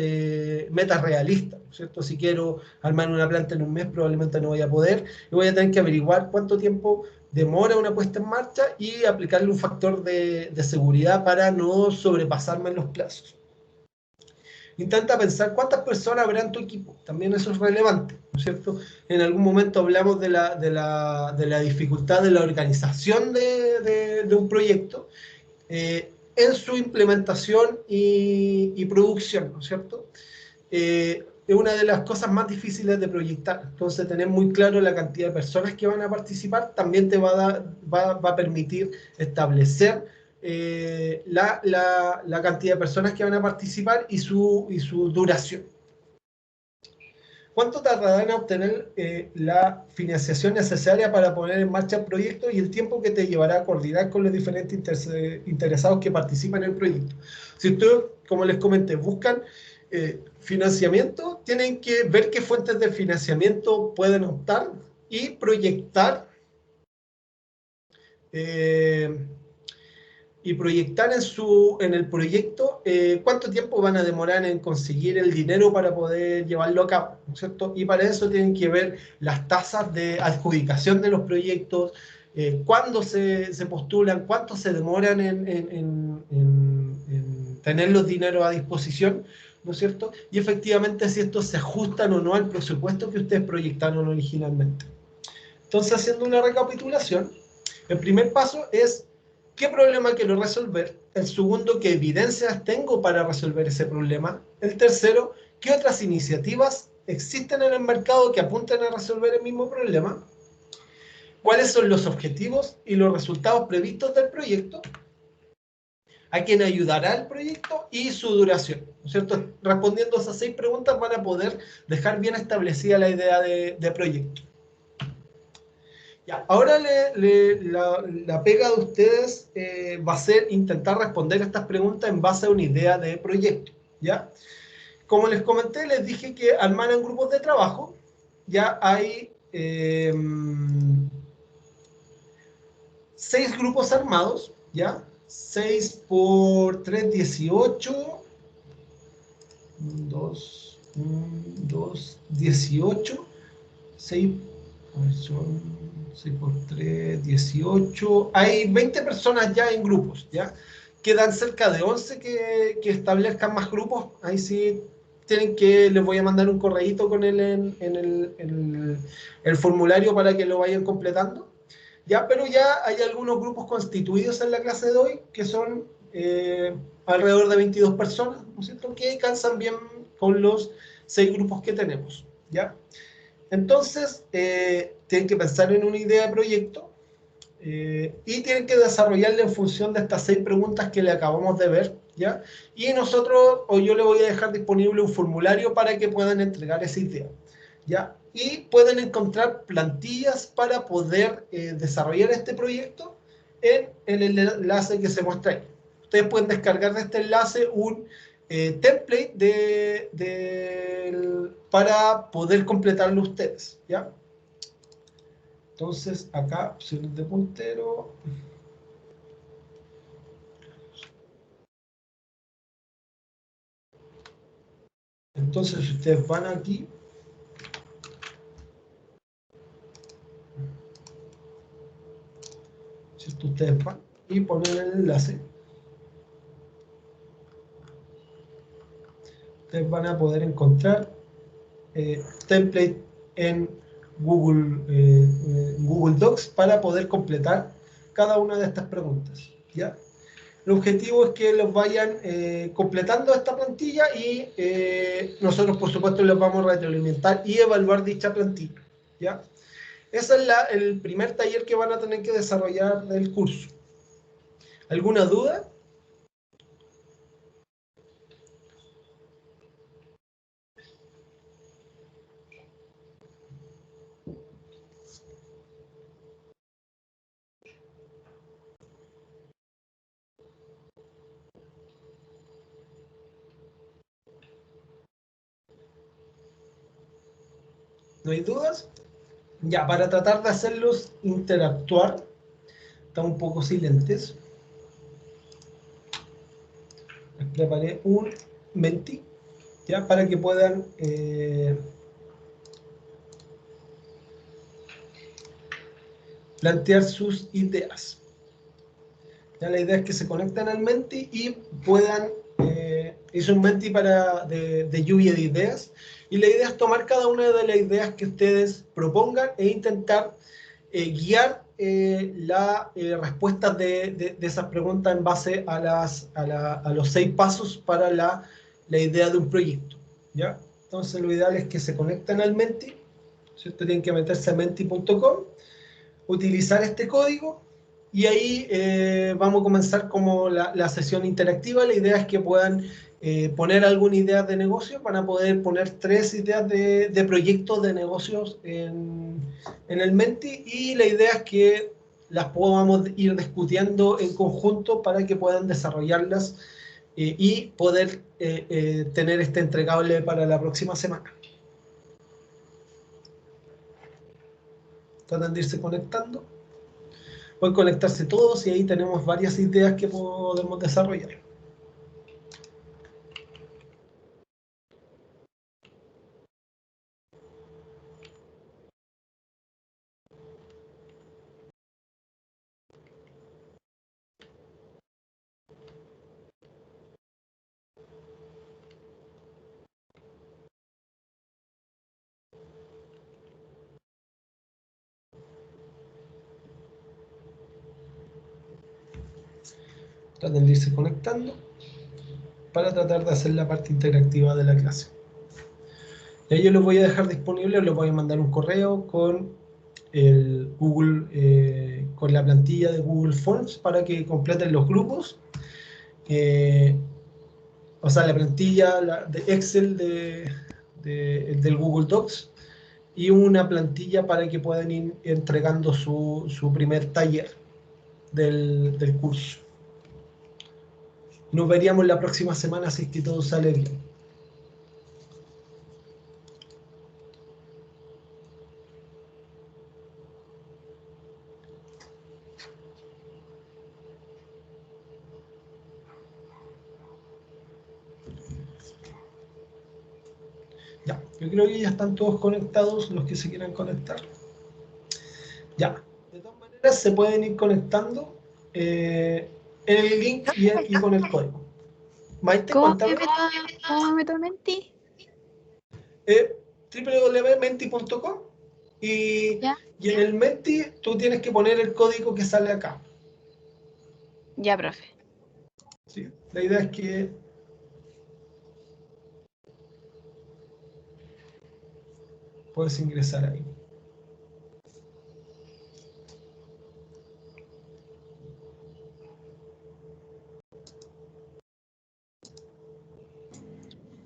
metas realistas, ¿no es cierto? Si quiero armar una planta en un mes, probablemente no voy a poder, y voy a tener que averiguar cuánto tiempo demora una puesta en marcha y aplicarle un factor de seguridad para no sobrepasarme en los plazos. Intenta pensar cuántas personas habrá en tu equipo, también eso es relevante, ¿no es cierto? En algún momento hablamos de la dificultad de la organización de un proyecto, en su implementación y producción, ¿no es cierto? Es una de las cosas más difíciles de proyectar. Entonces, tener muy claro la cantidad de personas que van a participar también te va a permitir establecer la cantidad de personas que van a participar y su duración. ¿Cuánto tardará en obtener la financiación necesaria para poner en marcha el proyecto y el tiempo que te llevará a coordinar con los diferentes interesados que participan en el proyecto? Si ustedes, como les comenté, buscan financiamiento, tienen que ver qué fuentes de financiamiento pueden optar y proyectar en el proyecto cuánto tiempo van a demorar en conseguir el dinero para poder llevarlo a cabo, ¿no es cierto? Y para eso tienen que ver las tasas de adjudicación de los proyectos, cuándo se postulan, cuánto se demoran en tener los dineros a disposición, ¿no es cierto? Y efectivamente si estos se ajustan o no al presupuesto que ustedes proyectaron originalmente. Entonces, haciendo una recapitulación, el primer paso es qué problema quiero resolver. El segundo, qué evidencias tengo para resolver ese problema. El tercero, qué otras iniciativas existen en el mercado que apunten a resolver el mismo problema. ¿Cuáles son los objetivos y los resultados previstos del proyecto? ¿A quién ayudará el proyecto? Y su duración, ¿no es cierto? Respondiendo a esas 6 preguntas van a poder dejar bien establecida la idea de proyecto. Ya, ahora la pega de ustedes va a ser intentar responder estas preguntas en base a una idea de proyecto, ¿ya? Como les comenté, les dije que armaran grupos de trabajo. Ya hay 6 grupos armados, ¿ya? 6 por 3, 18. 2, 18. 6 son 6 por 3, 18. Hay 20 personas ya en grupos, ¿ya? Quedan cerca de 11 que establezcan más grupos. Ahí sí les voy a mandar un correíto con él en el formulario para que lo vayan completando. ¿Ya? Pero ya hay algunos grupos constituidos en la clase de hoy que son alrededor de 22 personas, ¿no es cierto? Que calzan bien con los 6 grupos que tenemos, ¿ya? Entonces, tienen que pensar en una idea de proyecto y tienen que desarrollarla en función de estas 6 preguntas que le acabamos de ver, ¿ya? Y nosotros, o yo le voy a dejar disponible un formulario para que puedan entregar esa idea, ¿ya? Y pueden encontrar plantillas para poder desarrollar este proyecto en el enlace que se muestra ahí. Ustedes pueden descargar de este enlace un template para poder completarlo ustedes, ¿ya? Entonces, acá, opciones de puntero. Entonces, si ustedes van aquí, ¿cierto? Ustedes van y ponen el enlace. Ustedes van a poder encontrar template en Google Docs para poder completar cada una de estas preguntas, ¿ya? El objetivo es que los vayan completando esta plantilla y nosotros, por supuesto, les vamos a retroalimentar y evaluar dicha plantilla, ¿ya? Ese es el primer taller que van a tener que desarrollar del curso. ¿Alguna duda? ¿No hay dudas? Ya, para tratar de hacerlos interactuar, están un poco silentes. Les preparé un Menti, ya, para que puedan plantear sus ideas. Ya, la idea es que se conecten al Menti y puedan, hice un Menti de lluvia de ideas, y la idea es tomar cada una de las ideas que ustedes propongan e intentar guiar las respuestas de esas preguntas en base a los 6 pasos para la idea de un proyecto, ¿ya? Entonces lo ideal es que se conecten al Menti, ¿cierto? Tienen que meterse a menti.com, utilizar este código y ahí vamos a comenzar como la sesión interactiva. La idea es que puedan poner alguna idea de negocio, van a poder poner 3 ideas de proyectos de negocios en el Menti, y la idea es que las podamos ir discutiendo en conjunto para que puedan desarrollarlas y poder tener este entregable para la próxima semana. Tratan de irse conectando. Pueden conectarse todos y ahí tenemos varias ideas que podemos desarrollar. Traten de irse conectando para tratar de hacer la parte interactiva de la clase. Y ahí yo los voy a dejar disponibles, les voy a mandar un correo con el Google, con la plantilla de Google Forms para que completen los grupos. O sea, la plantilla de Excel del Google Docs y una plantilla para que puedan ir entregando su primer taller del curso. Nos veríamos la próxima semana si es que todo sale bien. Ya, yo creo que ya están todos conectados los que se quieran conectar. Ya, de todas maneras se pueden ir conectando en el link y con el código. Maite, ¿Cómo cuéntame. me meto en Menti? www.menti.com y en el Menti tú tienes que poner el código que sale acá. Ya, profe. ¿Sí? La idea es que puedes ingresar ahí.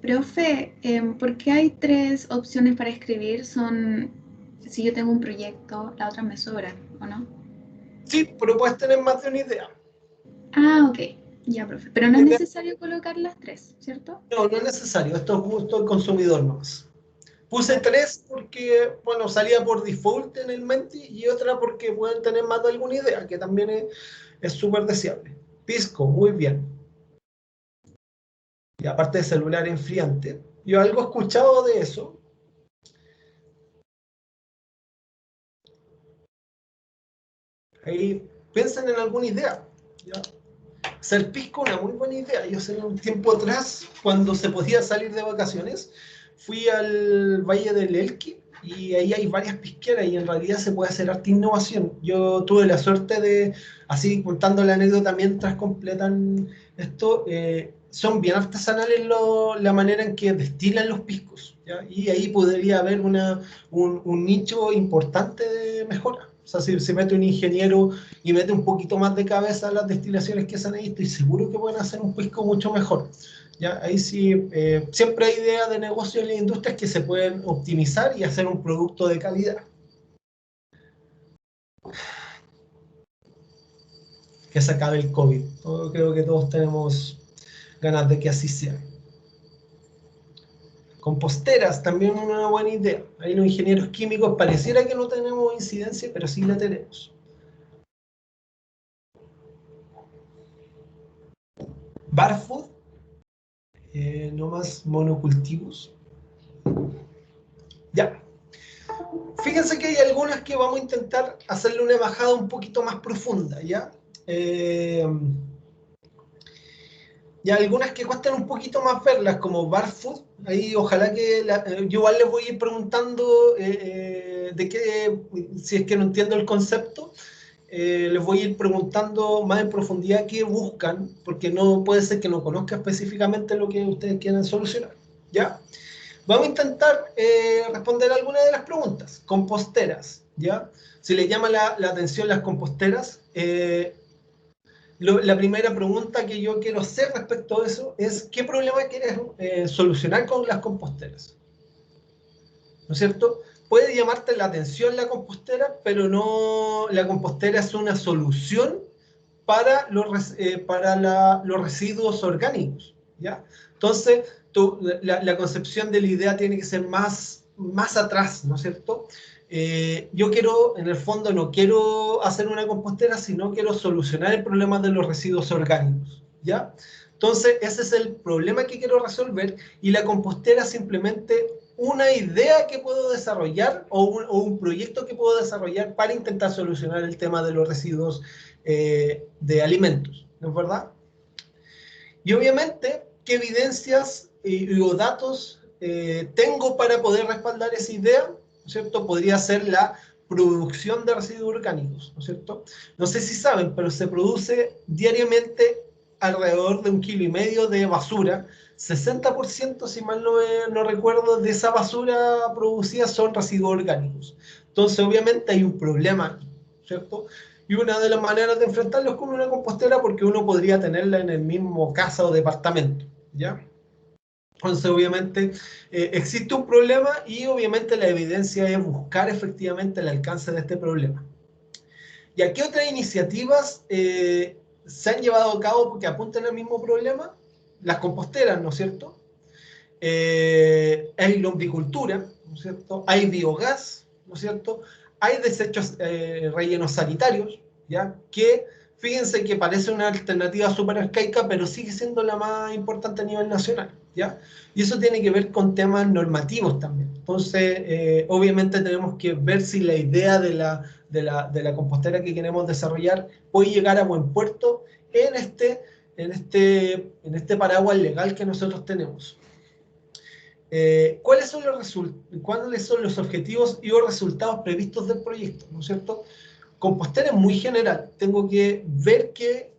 Profe, ¿por qué hay 3 opciones para escribir? Son, si yo tengo un proyecto, la otra me sobra, ¿o no? Sí, pero puedes tener más de una idea. Ah, ok. Ya, profe. Pero no es necesario colocar las 3, ¿cierto? No, no es necesario. Esto es justo el consumidor más. Puse 3 porque, bueno, salía por default en el Menti y otra porque pueden tener más de alguna idea, que también es súper deseable. Pisco, muy bien. Y aparte de celular enfriante. Yo algo he escuchado de eso. Ahí piensen en alguna idea. ¿Ya? Hacer pisco, una muy buena idea. Yo hace un tiempo atrás, cuando se podía salir de vacaciones, fui al Valle del Elqui y ahí hay varias pisqueras y en realidad se puede hacer harta innovación. Yo tuve la suerte de, así contando la anécdota mientras completan esto, son bien artesanales la manera en que destilan los piscos, ¿ya? Y ahí podría haber un nicho importante de mejora. O sea, si se mete un ingeniero y mete un poquito más de cabeza a las destilaciones que hacen ahí, estoy seguro que pueden hacer un pisco mucho mejor. ¿Ya? Ahí sí, siempre hay ideas de negocio en las industrias que se pueden optimizar y hacer un producto de calidad. Que se acabe el COVID. Creo que todos tenemos ganas de que así sea. Composteras, también una buena idea. Hay los ingenieros químicos, pareciera que no tenemos incidencia, pero sí la tenemos. Barfood, no más monocultivos. Ya. Fíjense que hay algunas que vamos a intentar hacerle una bajada un poquito más profunda, ¿ya? Y algunas que cuestan un poquito más verlas, como Barfood. Ahí ojalá que yo igual les voy a ir preguntando de qué, si es que no entiendo el concepto, les voy a ir preguntando más en profundidad qué buscan, porque no puede ser que no conozca específicamente lo que ustedes quieren solucionar, ¿ya? Vamos a intentar responder algunas de las preguntas. Composteras, ¿ya? Si les llama la atención las composteras, la primera pregunta que yo quiero hacer respecto a eso es ¿qué problema quieres solucionar con las composteras? ¿No es cierto? Puede llamarte la atención la compostera, pero no, la compostera es una solución para los residuos orgánicos, ¿ya? Entonces, la concepción de la idea tiene que ser más atrás, ¿no es cierto? Yo quiero, en el fondo, no quiero hacer una compostera, sino quiero solucionar el problema de los residuos orgánicos, ¿ya? Entonces, ese es el problema que quiero resolver, y la compostera es simplemente una idea que puedo desarrollar o un proyecto que puedo desarrollar para intentar solucionar el tema de los residuos de alimentos, ¿no es verdad? Y obviamente, ¿qué evidencias o datos tengo para poder respaldar esa idea? ¿No es cierto? Podría ser la producción de residuos orgánicos, ¿no es cierto? No sé si saben, pero se produce diariamente alrededor de 1,5 kg de basura. 60%, si mal no recuerdo, de esa basura producida son residuos orgánicos. Entonces, obviamente hay un problema, ¿cierto? Y una de las maneras de enfrentarlo es con una compostera, porque uno podría tenerla en el mismo casa o departamento, ¿ya? Entonces, obviamente, existe un problema, y obviamente la evidencia es buscar efectivamente el alcance de este problema. ¿Y a qué otras iniciativas se han llevado a cabo porque apuntan al mismo problema? Las composteras, ¿no es cierto? Hay lombricultura, ¿no es cierto? Hay biogás, ¿no es cierto? Hay desechos rellenos sanitarios, ¿ya? Que fíjense que parece una alternativa súper arcaica, pero sigue siendo la más importante a nivel nacional, ¿ya? Y eso tiene que ver con temas normativos también. Entonces, obviamente tenemos que ver si la idea de la compostera que queremos desarrollar puede llegar a buen puerto en este paraguas legal que nosotros tenemos. ¿Cuáles son los objetivos y los resultados previstos del proyecto? ¿No es cierto? Compostera es muy general. Tengo que ver qué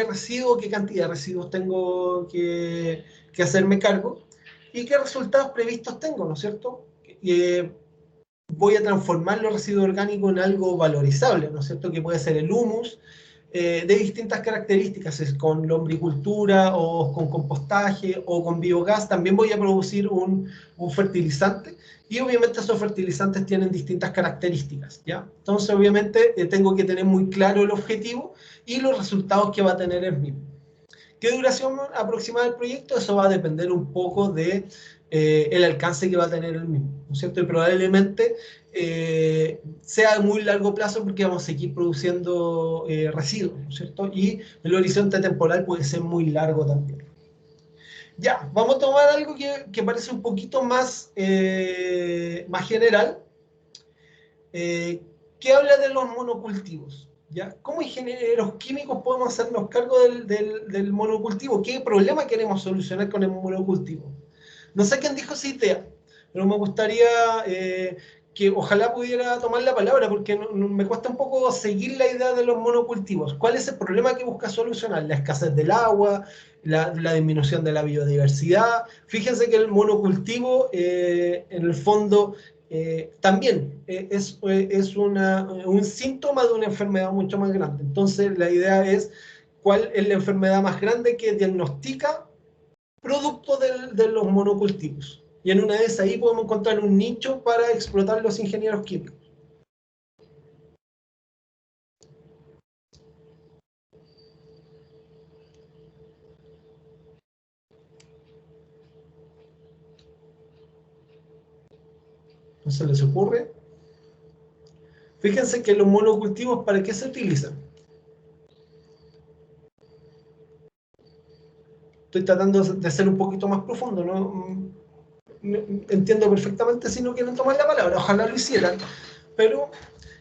residuos, qué cantidad de residuos tengo que hacerme cargo, y qué resultados previstos tengo, ¿no es cierto? Voy a transformar los residuos orgánicos en algo valorizable, ¿no es cierto? Que puede ser el humus, de distintas características, es con lombricultura o con compostaje o con biogás. También voy a producir un fertilizante, y obviamente esos fertilizantes tienen distintas características, ¿ya? Entonces, obviamente, tengo que tener muy claro el objetivo y los resultados que va a tener el mismo. ¿Qué duración aproximada del proyecto? Eso va a depender un poco de el alcance que va a tener el mismo, ¿no es cierto? Y probablemente sea a muy largo plazo, porque vamos a seguir produciendo residuos, ¿no es cierto? Y el horizonte temporal puede ser muy largo también. Ya, vamos a tomar algo que parece un poquito más general, que habla de los monocultivos. ¿Ya? ¿Cómo ingenieros químicos podemos hacernos cargo del monocultivo? ¿Qué problema queremos solucionar con el monocultivo? No sé quién dijo esa idea, pero me gustaría que ojalá pudiera tomar la palabra, porque me cuesta un poco seguir la idea de los monocultivos. ¿Cuál es el problema que busca solucionar? La escasez del agua, la disminución de la biodiversidad. Fíjense que el monocultivo, en el fondo, también es un síntoma de una enfermedad mucho más grande. Entonces, la idea es: ¿cuál es la enfermedad más grande que diagnostica producto de los monocultivos? Y en una de esas ahí podemos encontrar un nicho para explotar los ingenieros químicos. ¿No se les ocurre? Fíjense que los monocultivos, ¿para qué se utilizan? Estoy tratando de ser un poquito más profundo, ¿no? Entiendo perfectamente si no quieren tomar la palabra, ojalá lo hicieran, pero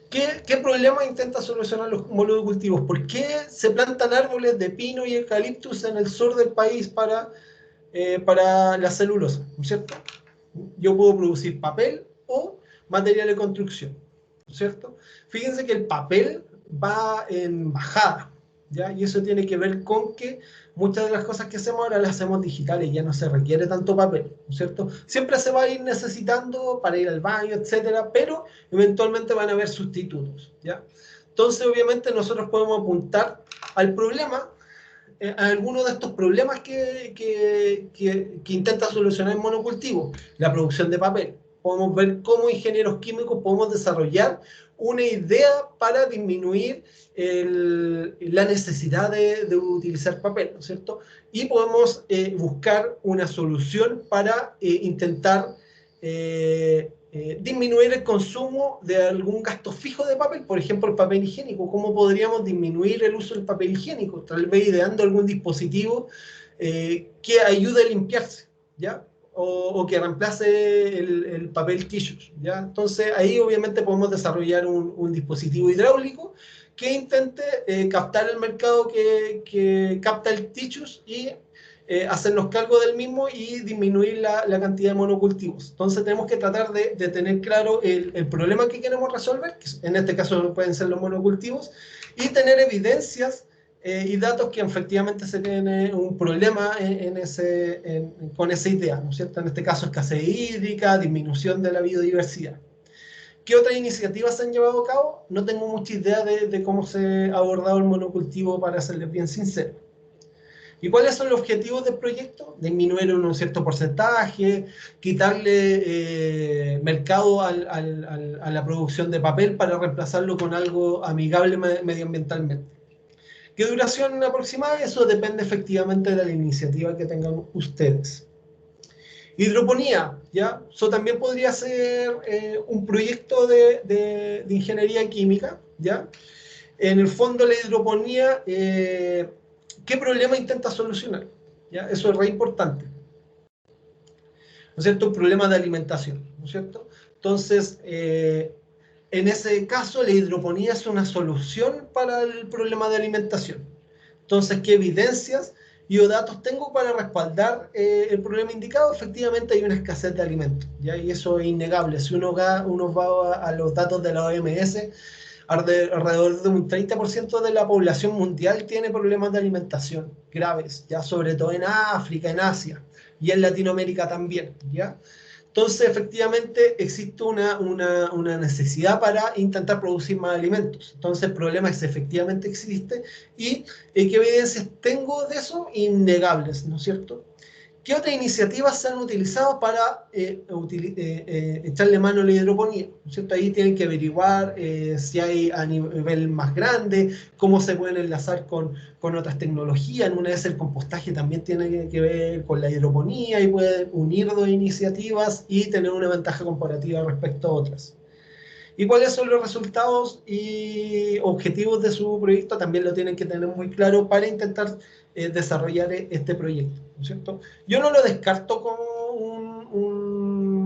¿qué problema intenta solucionar los monocultivos? ¿Por qué se plantan árboles de pino y eucaliptus en el sur del país para la celulosa? ¿No es cierto? Yo puedo producir papel o material de construcción, ¿no es cierto? Fíjense que el papel va en bajada, ¿ya? Y eso tiene que ver con que muchas de las cosas que hacemos ahora las hacemos digitales, ya no se requiere tanto papel, ¿no es cierto? Siempre se va a ir necesitando para ir al baño, etcétera, pero eventualmente van a haber sustitutos, ¿ya? Entonces, obviamente, nosotros podemos apuntar al problema, a algunos de estos problemas que intenta solucionar el monocultivo: la producción de papel, podemos ver cómo ingenieros químicos podemos desarrollar una idea para disminuir la necesidad de utilizar papel, ¿no es cierto? Y podemos buscar una solución para intentar disminuir el consumo de algún gasto fijo de papel, por ejemplo, el papel higiénico. ¿Cómo podríamos disminuir el uso del papel higiénico? Tal vez ideando algún dispositivo que ayude a limpiarse, ¿ya? O que reemplace el papel tissues, ¿ya? Entonces ahí obviamente podemos desarrollar un dispositivo hidráulico que intente captar el mercado que capta el tissues y hacernos cargo del mismo y disminuir la cantidad de monocultivos. Entonces tenemos que tratar de tener claro el problema que queremos resolver, que en este caso pueden ser los monocultivos, y tener evidencias y datos que efectivamente se tiene un problema con esa idea, ¿no es cierto? En este caso, escasez hídrica, disminución de la biodiversidad. ¿Qué otras iniciativas se han llevado a cabo? No tengo mucha idea de cómo se ha abordado el monocultivo, para serles bien sincero. ¿Y cuáles son los objetivos del proyecto? Disminuir un cierto porcentaje, quitarle mercado a la producción de papel para reemplazarlo con algo amigable medioambientalmente. ¿Qué duración aproximada? Eso depende efectivamente de la iniciativa que tengan ustedes. Hidroponía, ¿ya? Eso también podría ser un proyecto de ingeniería química, ¿ya? En el fondo, la hidroponía, ¿qué problema intenta solucionar? ¿Ya? Eso es re importante, ¿no es cierto? Un problema de alimentación, ¿no es cierto? Entonces, en ese caso, la hidroponía es una solución para el problema de alimentación. Entonces, ¿qué evidencias y o datos tengo para respaldar el problema indicado? Efectivamente, hay una escasez de alimentos, ¿ya? Y eso es innegable. Si uno va a los datos de la OMS, alrededor de un 30% de la población mundial tiene problemas de alimentación graves, ya sobre todo en África, en Asia y en Latinoamérica también, ¿ya? Entonces, efectivamente, existe una necesidad para intentar producir más alimentos. Entonces, el problema es efectivamente existe. ¿Y qué evidencias tengo de eso? Innegables, ¿no es cierto? ¿Qué otras iniciativas se han utilizado para echarle mano a la hidroponía? ¿No es cierto? Ahí tienen que averiguar si hay a nivel más grande, cómo se pueden enlazar con otras tecnologías. En una vez el compostaje también tiene que ver con la hidroponía y puede unir dos iniciativas y tener una ventaja comparativa respecto a otras. ¿Y cuáles son los resultados y objetivos de su proyecto? También lo tienen que tener muy claro para intentar desarrollar este proyecto, ¿no es cierto? Yo no lo descarto como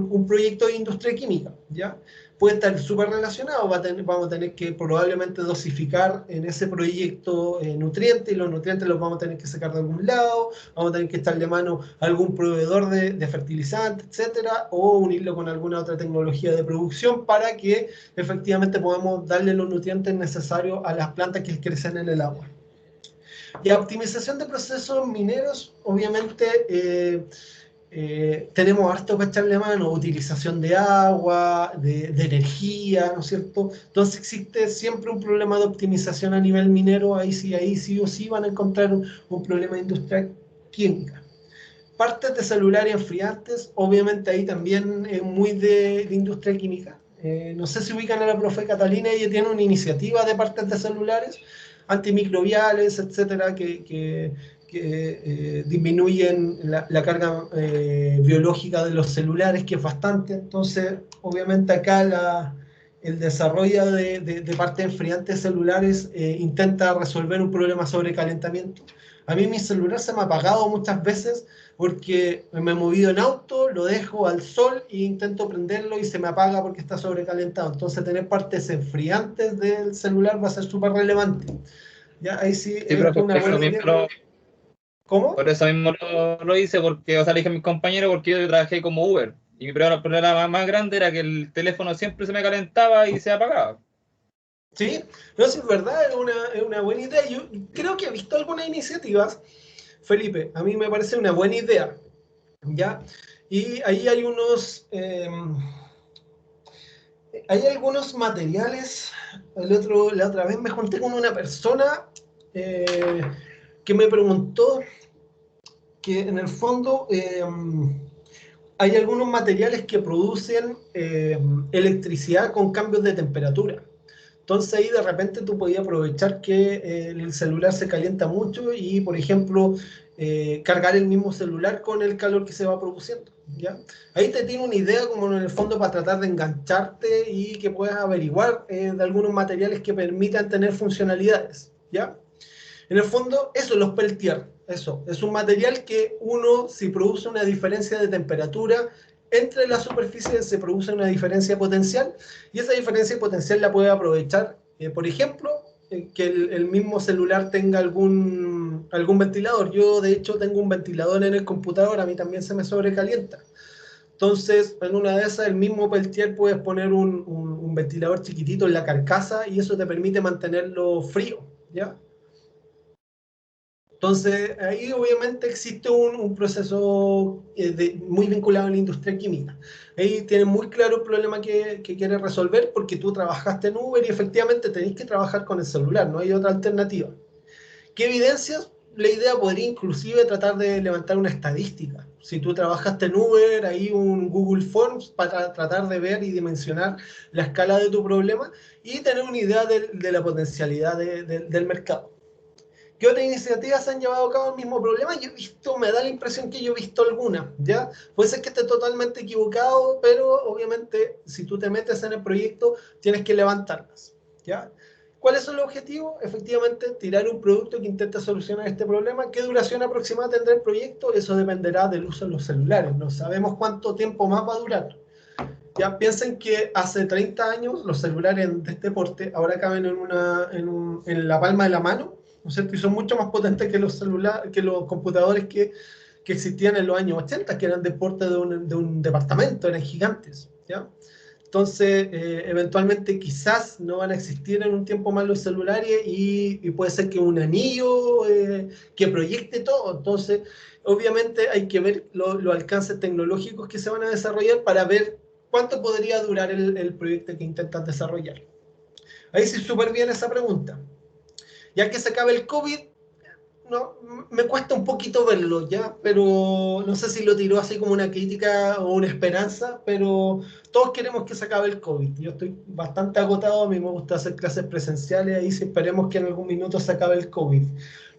un proyecto de industria química, ¿ya? Puede estar súper relacionado, vamos a tener que probablemente dosificar en ese proyecto nutrientes, y los nutrientes los vamos a tener que sacar de algún lado, vamos a tener que estarle mano a algún proveedor de fertilizantes, etcétera, o unirlo con alguna otra tecnología de producción para que efectivamente podamos darle los nutrientes necesarios a las plantas que crecen en el agua. Y la optimización de procesos mineros, obviamente, tenemos harto para echarle mano, utilización de agua, de energía, ¿no es cierto? Entonces existe siempre un problema de optimización a nivel minero, ahí sí o sí van a encontrar un problema de industria química. Partes de celular y enfriantes, obviamente ahí también es muy de industria química. No sé si ubican a la profe Catalina, ella tiene una iniciativa de partes de celulares, antimicrobiales, etcétera, que disminuyen la carga biológica de los celulares, que es bastante. Entonces, obviamente acá el desarrollo de partes enfriantes celulares intenta resolver un problema sobre calentamiento. A mí mi celular se me ha apagado muchas veces porque me he movido en auto, lo dejo al sol e intento prenderlo y se me apaga porque está sobrecalentado. Entonces, tener partes enfriantes del celular va a ser súper relevante. Ya, ahí sí, Sí, es profe, una buena idea. ¿Cómo? por eso mismo lo hice, porque, o sea, le dije a mis compañeros, porque yo trabajé como Uber. Y mi problema más grande era que el teléfono siempre se me calentaba y se apagaba. Sí, no, sí, es verdad, es una buena idea. Yo creo que he visto algunas iniciativas, Felipe, a mí me parece una buena idea, ¿ya? Y ahí hay algunos materiales. La otra vez me junté con una persona que me preguntó que en el fondo hay algunos materiales que producen electricidad con cambios de temperatura. Entonces ahí de repente tú podías aprovechar que el celular se calienta mucho y, por ejemplo, cargar el mismo celular con el calor que se va produciendo, ¿ya? Ahí te tiene una idea como en el fondo para tratar de engancharte y que puedas averiguar de algunos materiales que permitan tener funcionalidades, ¿ya? En el fondo, eso, los Peltier, eso, es un material que uno, si produce una diferencia de temperatura entre las superficies, se produce una diferencia potencial, y esa diferencia potencial la puede aprovechar, por ejemplo, que el mismo celular tenga algún ventilador. Yo, de hecho, tengo un ventilador en el computador, a mí también se me sobrecalienta. Entonces, en una de esas, el mismo Peltier puedes poner un ventilador chiquitito en la carcasa y eso te permite mantenerlo frío, ¿ya? Entonces, ahí obviamente existe un proceso muy vinculado a la industria química. Ahí tienes muy claro el problema que quieres resolver porque tú trabajaste en Uber y efectivamente tenés que trabajar con el celular, no hay otra alternativa. ¿Qué evidencias? La idea podría inclusive tratar de levantar una estadística. Si tú trabajaste en Uber, hay un Google Forms para tratar de ver y dimensionar la escala de tu problema y tener una idea de la potencialidad del mercado. ¿Qué otras iniciativas se han llevado a cabo el mismo problema? Yo he visto, me da la impresión que yo he visto alguna, ¿ya? Puede ser que esté totalmente equivocado, pero obviamente si tú te metes en el proyecto, tienes que levantarlas, ¿ya? ¿Cuáles son los objetivos? Efectivamente, tirar un producto que intente solucionar este problema. ¿Qué duración aproximada tendrá el proyecto? Eso dependerá del uso de los celulares. No sabemos cuánto tiempo más va a durar. Ya piensen que hace 30 años los celulares de este porte ahora caben en la palma de la mano, ¿no es cierto? Y son mucho más potentes que los computadores que existían en los años 80, que eran de porte de un departamento, eran gigantes, ¿ya? Entonces, eventualmente quizás no van a existir en un tiempo más los celulares y puede ser que un anillo que proyecte todo. Entonces, obviamente hay que ver los alcances tecnológicos que se van a desarrollar para ver cuánto podría durar el proyecto que intentas desarrollar. Ahí sí, súper bien esa pregunta. Ya que se acabe el COVID, no, me cuesta un poquito verlo, ¿ya? Pero no sé si lo tiró así como una crítica o una esperanza, pero todos queremos que se acabe el COVID. Yo estoy bastante agotado, a mí me gusta hacer clases presenciales, ahí sí esperemos que en algún minuto se acabe el COVID.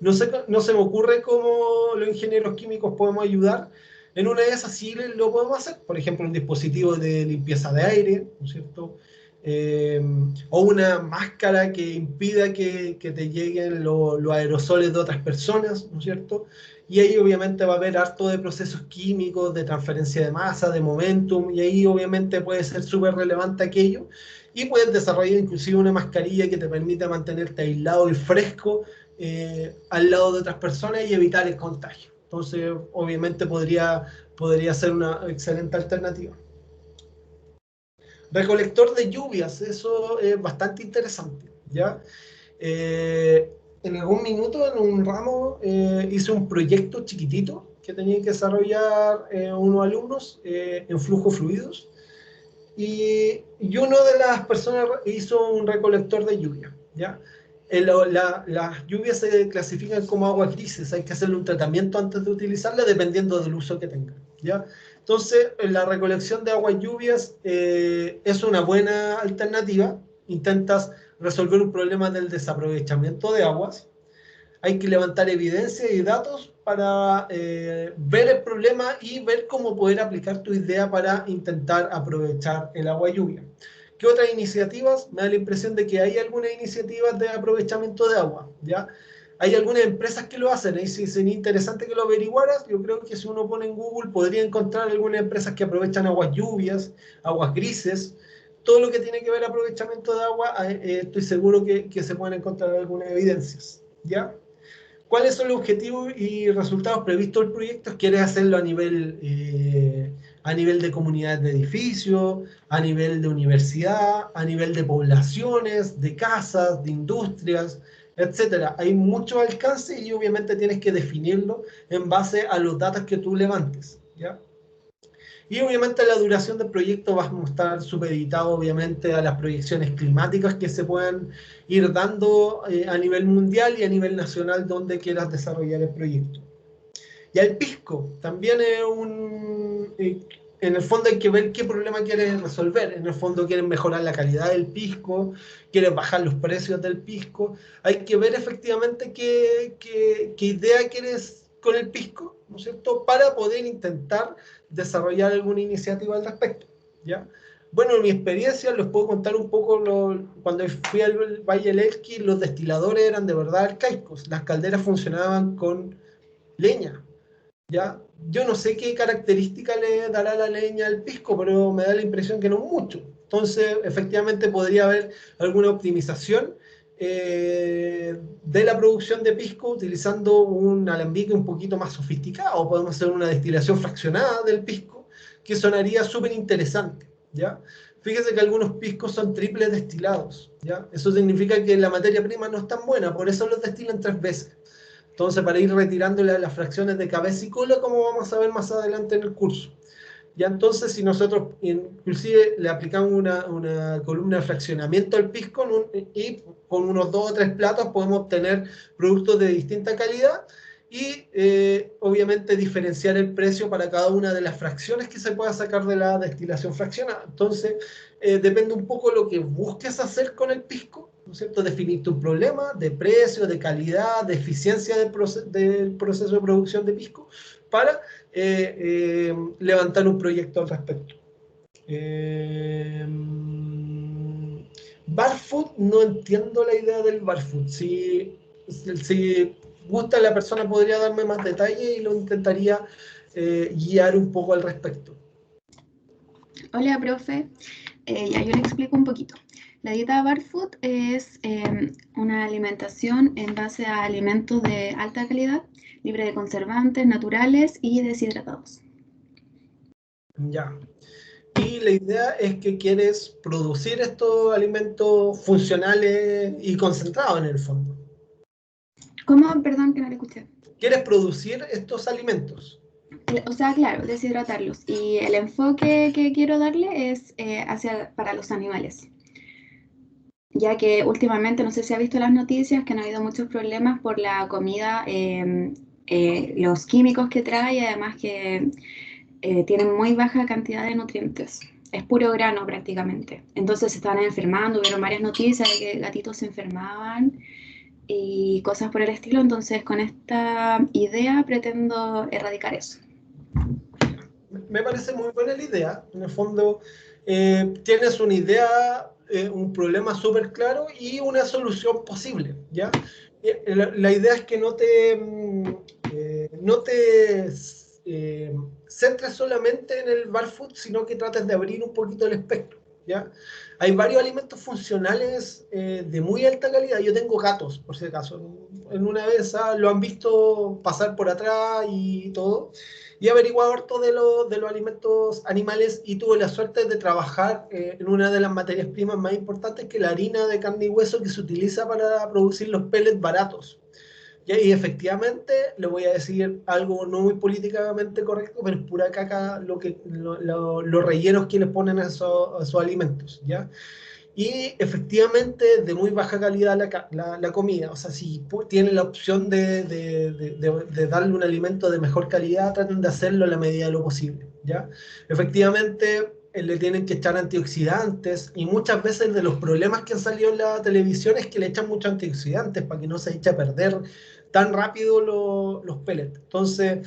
No se me ocurre cómo los ingenieros químicos podemos ayudar. En una de esas sí lo podemos hacer, por ejemplo, un dispositivo de limpieza de aire, ¿no es cierto? O una máscara que impida que te lleguen los aerosoles de otras personas, ¿no es cierto? Y ahí obviamente va a haber harto de procesos químicos, de transferencia de masa, de momentum, y ahí obviamente puede ser súper relevante aquello. Y puedes desarrollar inclusive una mascarilla que te permita mantenerte aislado y fresco al lado de otras personas y evitar el contagio. Entonces, obviamente podría ser una excelente alternativa. Recolector de lluvias, eso es bastante interesante, ¿ya? En algún minuto, en un ramo, hice un proyecto chiquitito que tenía que desarrollar unos alumnos en flujo fluidos y una de las personas hizo un recolector de lluvia, ¿ya? Las lluvias se clasifican como aguas grises, hay que hacerle un tratamiento antes de utilizarla dependiendo del uso que tenga, ¿ya? Entonces, la recolección de aguas lluvias es una buena alternativa. Intentas resolver un problema del desaprovechamiento de aguas. Hay que levantar evidencia y datos para ver el problema y ver cómo poder aplicar tu idea para intentar aprovechar el agua lluvia. ¿Qué otras iniciativas? Me da la impresión de que hay algunas iniciativas de aprovechamiento de agua, ¿ya? Hay algunas empresas que lo hacen, y si sería interesante que lo averiguaras. Yo creo que si uno pone en Google podría encontrar algunas empresas que aprovechan aguas lluvias, aguas grises, todo lo que tiene que ver aprovechamiento de agua, estoy seguro que se pueden encontrar algunas evidencias, ¿ya? ¿Cuáles son los objetivos y resultados previstos del proyecto? ¿Quieres hacerlo a nivel de comunidades de edificios, a nivel de universidad, a nivel de poblaciones, de casas, de industrias, etcétera? Hay mucho alcance y obviamente tienes que definirlo en base a los datos que tú levantes, ¿ya? Y obviamente la duración del proyecto va a estar supeditado obviamente a las proyecciones climáticas que se puedan ir dando a nivel mundial y a nivel nacional donde quieras desarrollar el proyecto. Y el pisco también es en el fondo hay que ver qué problema quieren resolver. En el fondo quieren mejorar la calidad del pisco, quieren bajar los precios del pisco. Hay que ver efectivamente qué idea quieres con el pisco, ¿no es cierto?, para poder intentar desarrollar alguna iniciativa al respecto, ¿ya? Bueno, en mi experiencia les puedo contar un poco, cuando fui al Valle del Elqui, los destiladores eran de verdad arcaicos. Las calderas funcionaban con leña, ¿ya? Yo no sé qué característica le dará la leña al pisco, pero me da la impresión que no mucho. Entonces, efectivamente, podría haber alguna optimización de la producción de pisco utilizando un alambique un poquito más sofisticado. Podemos hacer una destilación fraccionada del pisco, que sonaría súper interesante, ¿ya? Fíjese que algunos piscos son triples destilados, ¿ya? Eso significa que la materia prima no es tan buena, por eso los destilan 3 veces. Entonces, para ir retirándole las fracciones de cabeza y cola, como vamos a ver más adelante en el curso. Ya entonces, si nosotros inclusive le aplicamos una columna de fraccionamiento al pisco y con unos 2 o 3 platos podemos obtener productos de distinta calidad y obviamente diferenciar el precio para cada una de las fracciones que se pueda sacar de la destilación fraccionada. Entonces, depende un poco de lo que busques hacer con el pisco, ¿no es cierto? Definir tu problema de precio, de calidad, de eficiencia del proceso de producción de pisco para levantar un proyecto al respecto. Barfood, no entiendo la idea del barfood. Si gusta la persona podría darme más detalle y lo intentaría guiar un poco al respecto. Hola, profe. Ya yo le explico un poquito. La dieta Barfood es una alimentación en base a alimentos de alta calidad, libre de conservantes naturales y deshidratados. Ya. Y la idea es que quieres producir estos alimentos funcionales y concentrados en el fondo. ¿Cómo? Perdón, que no le escuché. ¿Quieres producir estos alimentos? O sea, claro, deshidratarlos. Y el enfoque que quiero darle es para los animales. Ya que últimamente, no sé si ha visto las noticias, que han habido muchos problemas por la comida, los químicos que trae, y además que tienen muy baja cantidad de nutrientes. Es puro grano prácticamente. Entonces se estaban enfermando, hubieron varias noticias de que gatitos se enfermaban y cosas por el estilo. Entonces con esta idea pretendo erradicar eso. Me parece muy buena la idea. En el fondo, tienes una idea, un problema súper claro y una solución posible, ¿ya? La idea es que no te centres solamente en el bar food, sino que trates de abrir un poquito el espectro, ¿ya? Hay varios alimentos funcionales de muy alta calidad. Yo tengo gatos, por si acaso. En una vez lo han visto pasar por atrás y todo. Y he averiguado harto de los alimentos animales y tuve la suerte de trabajar en una de las materias primas más importantes, que es la harina de carne y hueso que se utiliza para producir los pellets baratos. Y efectivamente, le voy a decir algo no muy políticamente correcto, pero es pura caca los rellenos que les ponen a esos alimentos, ¿ya? Y efectivamente de muy baja calidad la comida. O sea, si tienen la opción de darle un alimento de mejor calidad, traten de hacerlo a la medida de lo posible, ¿ya? Efectivamente, le tienen que echar antioxidantes, y muchas veces de los problemas que han salido en la televisión es que le echan muchos antioxidantes para que no se eche a perder tan rápido los pellets. Entonces,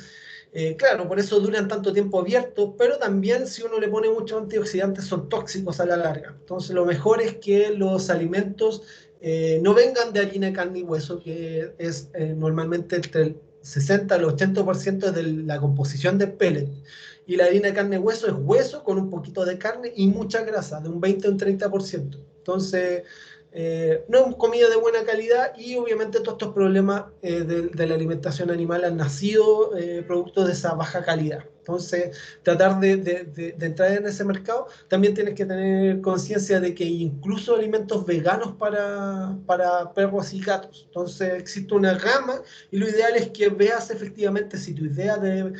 claro, por eso duran tanto tiempo abiertos, pero también si uno le pone muchos antioxidantes son tóxicos a la larga. Entonces lo mejor es que los alimentos no vengan de harina, carne y hueso, que es normalmente entre el 60 al 80% de la composición de pellet. Y la harina de carne y hueso es hueso con un poquito de carne y mucha grasa, de un 20 a un 30%. Entonces, no es comida de buena calidad, y obviamente todos estos problemas de la alimentación animal han nacido producto de esa baja calidad. Entonces, tratar de entrar en ese mercado, también tienes que tener conciencia de que hay incluso alimentos veganos para perros y gatos. Entonces, existe una gama, y lo ideal es que veas efectivamente si tu idea de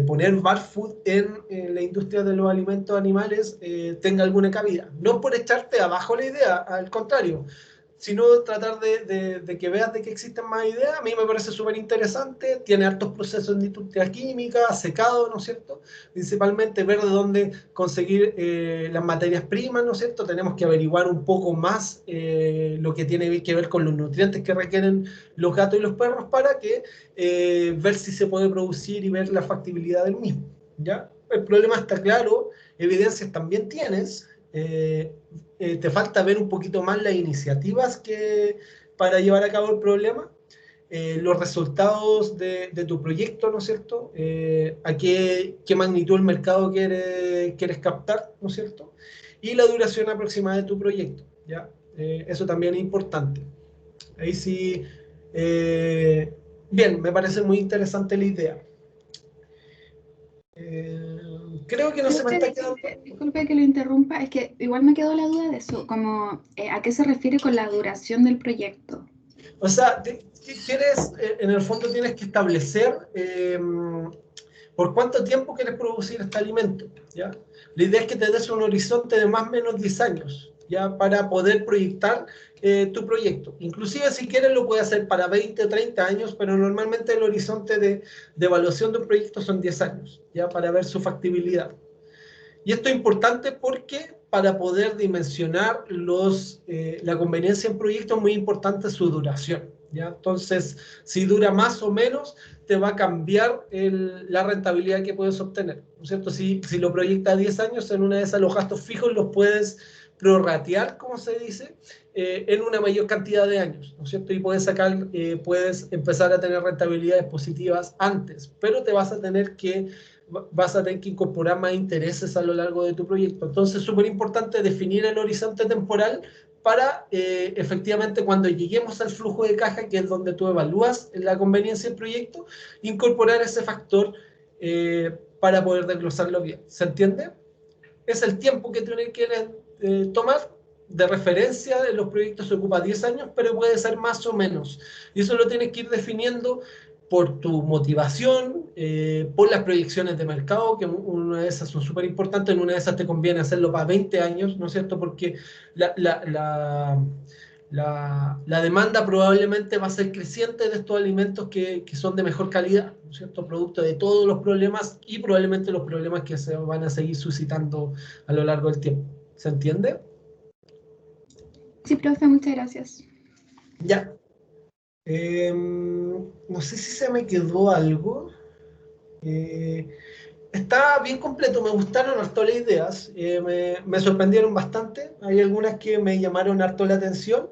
poner bar food en la industria de los alimentos animales tenga alguna cabida. No por echarte abajo la idea, al contrario, sino tratar de que veas de que existen más ideas. A mí me parece súper interesante, tiene hartos procesos de industria química, secado, ¿no es cierto? Principalmente ver de dónde conseguir las materias primas, ¿no es cierto? Tenemos que averiguar un poco más lo que tiene que ver con los nutrientes que requieren los gatos y los perros para que ver si se puede producir y ver la factibilidad del mismo, ¿ya? El problema está claro, evidencias también tienes, te falta ver un poquito más las iniciativas para llevar a cabo el problema, los resultados de tu proyecto, ¿no es cierto? A qué magnitud del mercado quieres captar, ¿no es cierto? Y la duración aproximada de tu proyecto, ¿ya? Eso también es importante. Ahí sí, bien, me parece muy interesante la idea. Creo que no se me está quedando... Disculpe que lo interrumpa, es que igual me quedó la duda de eso, como ¿a qué se refiere con la duración del proyecto? O sea, quieres, en el fondo tienes que establecer por cuánto tiempo quieres producir este alimento, ¿ya? La idea es que te des un horizonte de más o menos 10 años, ¿ya? Para poder proyectar tu proyecto. Inclusive si quieres lo puedes hacer para 20 o 30 años, pero normalmente el horizonte de evaluación de un proyecto son 10 años, ¿ya? Para ver su factibilidad. Y esto es importante porque para poder dimensionar la conveniencia en proyectos es muy importante su duración, ¿ya? Entonces, si dura más o menos, te va a cambiar la rentabilidad que puedes obtener, ¿no es cierto? Si lo proyectas a 10 años, en una de esas los gastos fijos los puedes prorratear, como se dice, en una mayor cantidad de años, ¿no es cierto? Y puedes empezar a tener rentabilidades positivas antes, pero vas a tener que incorporar más intereses a lo largo de tu proyecto. Entonces es súper importante definir el horizonte temporal para efectivamente cuando lleguemos al flujo de caja, que es donde tú evalúas la conveniencia del proyecto, incorporar ese factor para poder desglosarlo bien. ¿Se entiende? Es el tiempo que tienes que tomar. De referencia de los proyectos se ocupa 10 años, pero puede ser más o menos. Y eso lo tienes que ir definiendo por tu motivación, por las proyecciones de mercado, que una de esas son súper importantes, en una de esas te conviene hacerlo para 20 años, ¿no es cierto? Porque la demanda probablemente va a ser creciente de estos alimentos que son de mejor calidad, ¿no es cierto? Producto de todos los problemas y probablemente los problemas que se van a seguir suscitando a lo largo del tiempo. ¿Se entiende? Sí, profe, muchas gracias. Ya. No sé si se me quedó algo. Está bien completo, me gustaron harto las ideas, me sorprendieron bastante. Hay algunas que me llamaron harto la atención.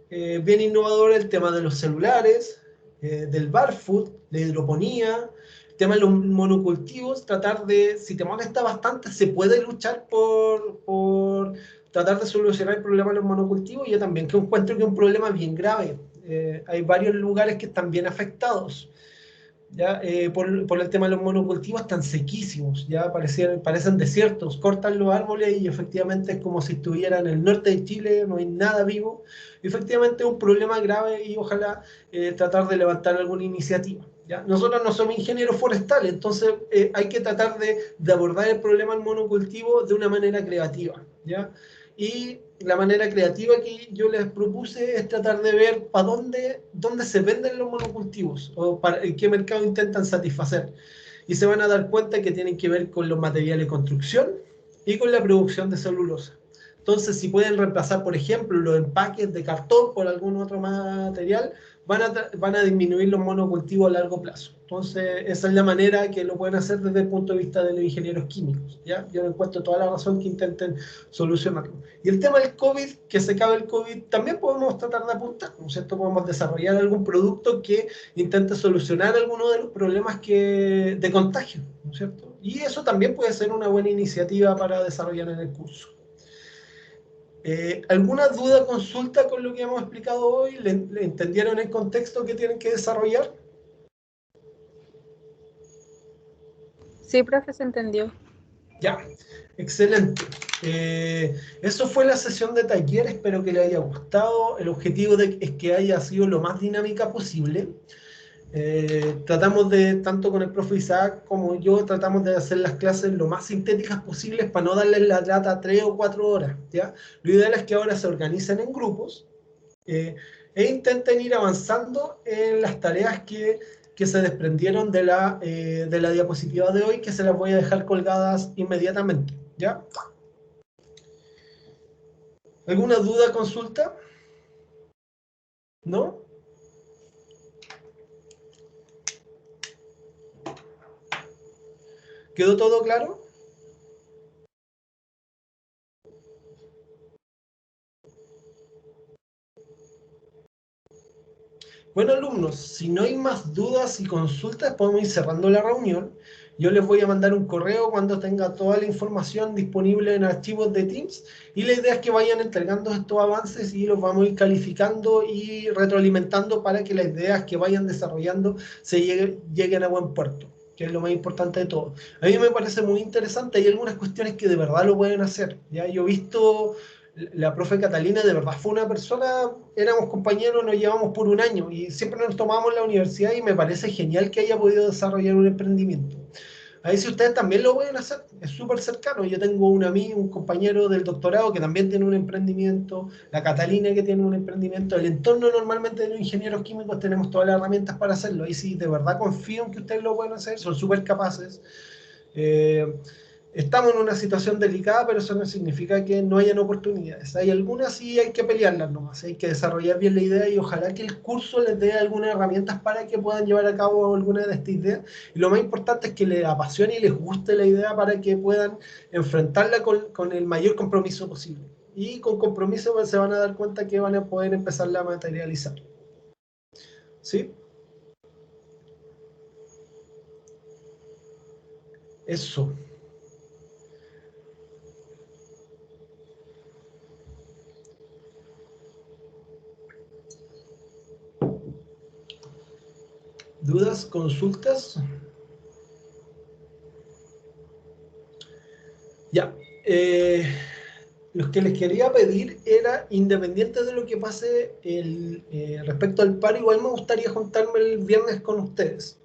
Bien innovador el tema de los celulares, del barfood, la hidroponía, el tema de los monocultivos, tratar de, si te molesta bastante, se puede luchar por tratar de solucionar el problema de los monocultivos. Yo también que encuentro que es un problema bien grave. Hay varios lugares que están bien afectados, ¿ya? Por el tema de los monocultivos están sequísimos, ya parecen desiertos, cortan los árboles y efectivamente es como si estuviera en el norte de Chile, no hay nada vivo. Y efectivamente es un problema grave y ojalá tratar de levantar alguna iniciativa, ¿ya? Nosotros no somos ingenieros forestales, entonces hay que tratar de abordar el problema del monocultivo de una manera creativa, ¿ya? Y la manera creativa que yo les propuse es tratar de ver para dónde se venden los monocultivos o en qué mercado intentan satisfacer. Y se van a dar cuenta que tienen que ver con los materiales de construcción y con la producción de celulosa. Entonces, si pueden reemplazar, por ejemplo, los empaques de cartón por algún otro material, van a disminuir los monocultivos a largo plazo. Entonces, esa es la manera que lo pueden hacer desde el punto de vista de los ingenieros químicos, ¿ya? Yo encuentro toda la razón que intenten solucionarlo. Y el tema del COVID, que se acabe el COVID, también podemos tratar de apuntar, ¿no es cierto? Podemos desarrollar algún producto que intente solucionar alguno de los problemas de contagio, ¿no es cierto? Y eso también puede ser una buena iniciativa para desarrollar en el curso. ¿Alguna duda, consulta con lo que hemos explicado hoy? ¿Le entendieron el contexto que tienen que desarrollar? Sí, profe, se entendió. Ya, excelente. Eso fue la sesión de taller, espero que les haya gustado. El objetivo es que haya sido lo más dinámica posible. Tratamos de, tanto con el profe Isaac como yo, tratamos de hacer las clases lo más sintéticas posibles para no darles la lata 3 o 4 horas, ¿ya? Lo ideal es que ahora se organicen en grupos, e intenten ir avanzando en las tareas que se desprendieron de la diapositiva de hoy, que se las voy a dejar colgadas inmediatamente, ¿ya? ¿Alguna duda, consulta? ¿No? ¿Quedó todo claro? Bueno, alumnos, si no hay más dudas y consultas, podemos ir cerrando la reunión. Yo les voy a mandar un correo cuando tenga toda la información disponible en archivos de Teams, y la idea es que vayan entregando estos avances y los vamos a ir calificando y retroalimentando para que las ideas que vayan desarrollando lleguen a buen puerto, que es lo más importante de todo. A mí me parece muy interesante, hay algunas cuestiones que de verdad lo pueden hacer. ¿Ya? Yo he visto... La profe Catalina de verdad fue una persona, éramos compañeros, nos llevamos por un año y siempre nos tomamos en la universidad, y me parece genial que haya podido desarrollar un emprendimiento. Ahí si ustedes también lo pueden hacer, es súper cercano. Yo tengo un amigo, un compañero del doctorado que también tiene un emprendimiento, la Catalina que tiene un emprendimiento, el entorno normalmente de los ingenieros químicos tenemos todas las herramientas para hacerlo. Ahí sí, de verdad confío en que ustedes lo pueden hacer, son súper capaces. Estamos en una situación delicada, pero eso no significa que no hayan oportunidades. Hay algunas y hay que pelearlas nomás, hay que desarrollar bien la idea, y ojalá que el curso les dé algunas herramientas para que puedan llevar a cabo alguna de estas ideas. Y lo más importante es que les apasione y les guste la idea para que puedan enfrentarla con el mayor compromiso posible. Y con compromiso pues, se van a dar cuenta que van a poder empezarla a materializar. ¿Sí? Eso. ¿Dudas? ¿Consultas? Ya. Lo que les quería pedir era, independiente de lo que pase respecto al paro, igual me gustaría juntarme el viernes con ustedes.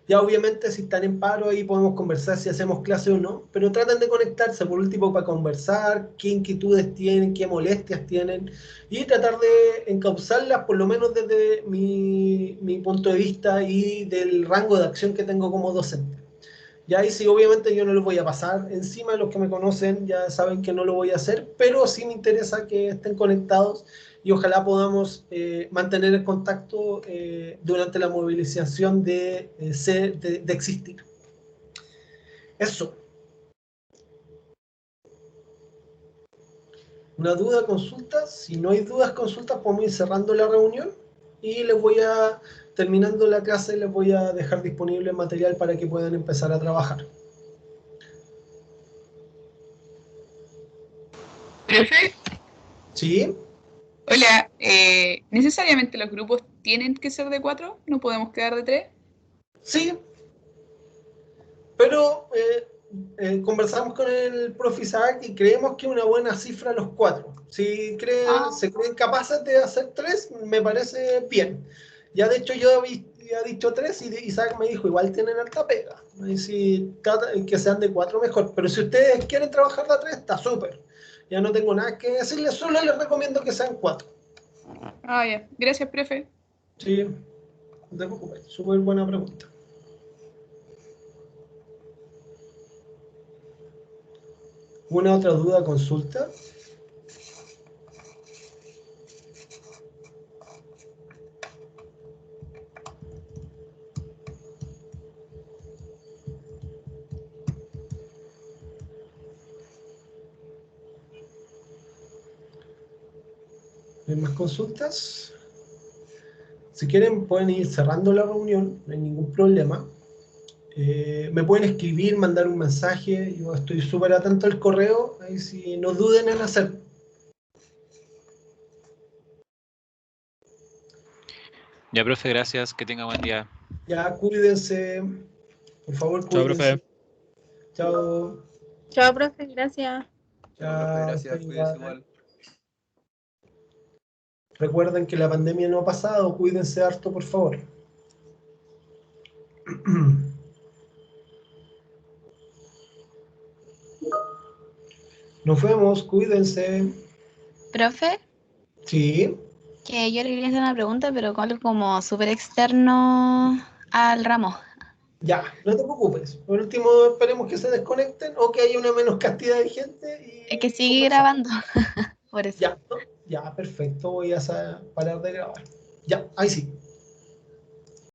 Ya obviamente si están en paro ahí podemos conversar si hacemos clase o no, pero traten de conectarse por último para conversar, qué inquietudes tienen, qué molestias tienen, y tratar de encauzarlas por lo menos desde mi punto de vista y del rango de acción que tengo como docente. Ya ahí sí, obviamente yo no les voy a pasar encima, los que me conocen ya saben que no lo voy a hacer, pero sí me interesa que estén conectados y ojalá podamos mantener el contacto durante la movilización de existir. Eso. ¿Una duda, consulta? Si no hay dudas, consultas, podemos ir cerrando la reunión y les voy a, terminando la clase, les voy a dejar disponible el material para que puedan empezar a trabajar. Profe, ¿Sí? hola, ¿necesariamente los grupos tienen que ser de 4? ¿No podemos quedar de 3? Sí, pero conversamos con el profe Isaac y creemos que es una buena cifra los 4. Si se creen capaces de hacer 3, me parece bien. Ya de hecho yo había dicho 3 y Isaac me dijo, igual tienen alta pega. Y si que sean de 4 mejor. Pero si ustedes quieren trabajar de 3, está súper. Ya no tengo nada que decirles, solo les recomiendo que sean 4. Ah, ya. Gracias, profe. Sí, no te preocupes, súper buena pregunta. ¿Una otra duda, consulta? ¿Hay más consultas? Si quieren pueden ir cerrando la reunión, no hay ningún problema. Me pueden escribir, mandar un mensaje, yo estoy súper atento al correo, ahí si no duden en hacerlo. Ya, profe, gracias. Que tenga buen día. Ya, cuídense, por favor, Chao, cuídense. profe. Chao. Chao, profe, gracias. Chao, profe, gracias, Chao, cuídese igual. Recuerden que la pandemia no ha pasado, cuídense harto, por favor. Nos vemos, cuídense. Profe, Sí. Que yo le quería hacer una pregunta, pero algo como súper externo al ramo. Ya, no te preocupes. Por último, esperemos que se desconecten o que haya una menos cantidad de gente. Es que Y sigue conversamos. grabando, por eso. Ya, ¿no? Ya, perfecto. Voy a parar de grabar. Ya, ahí sí.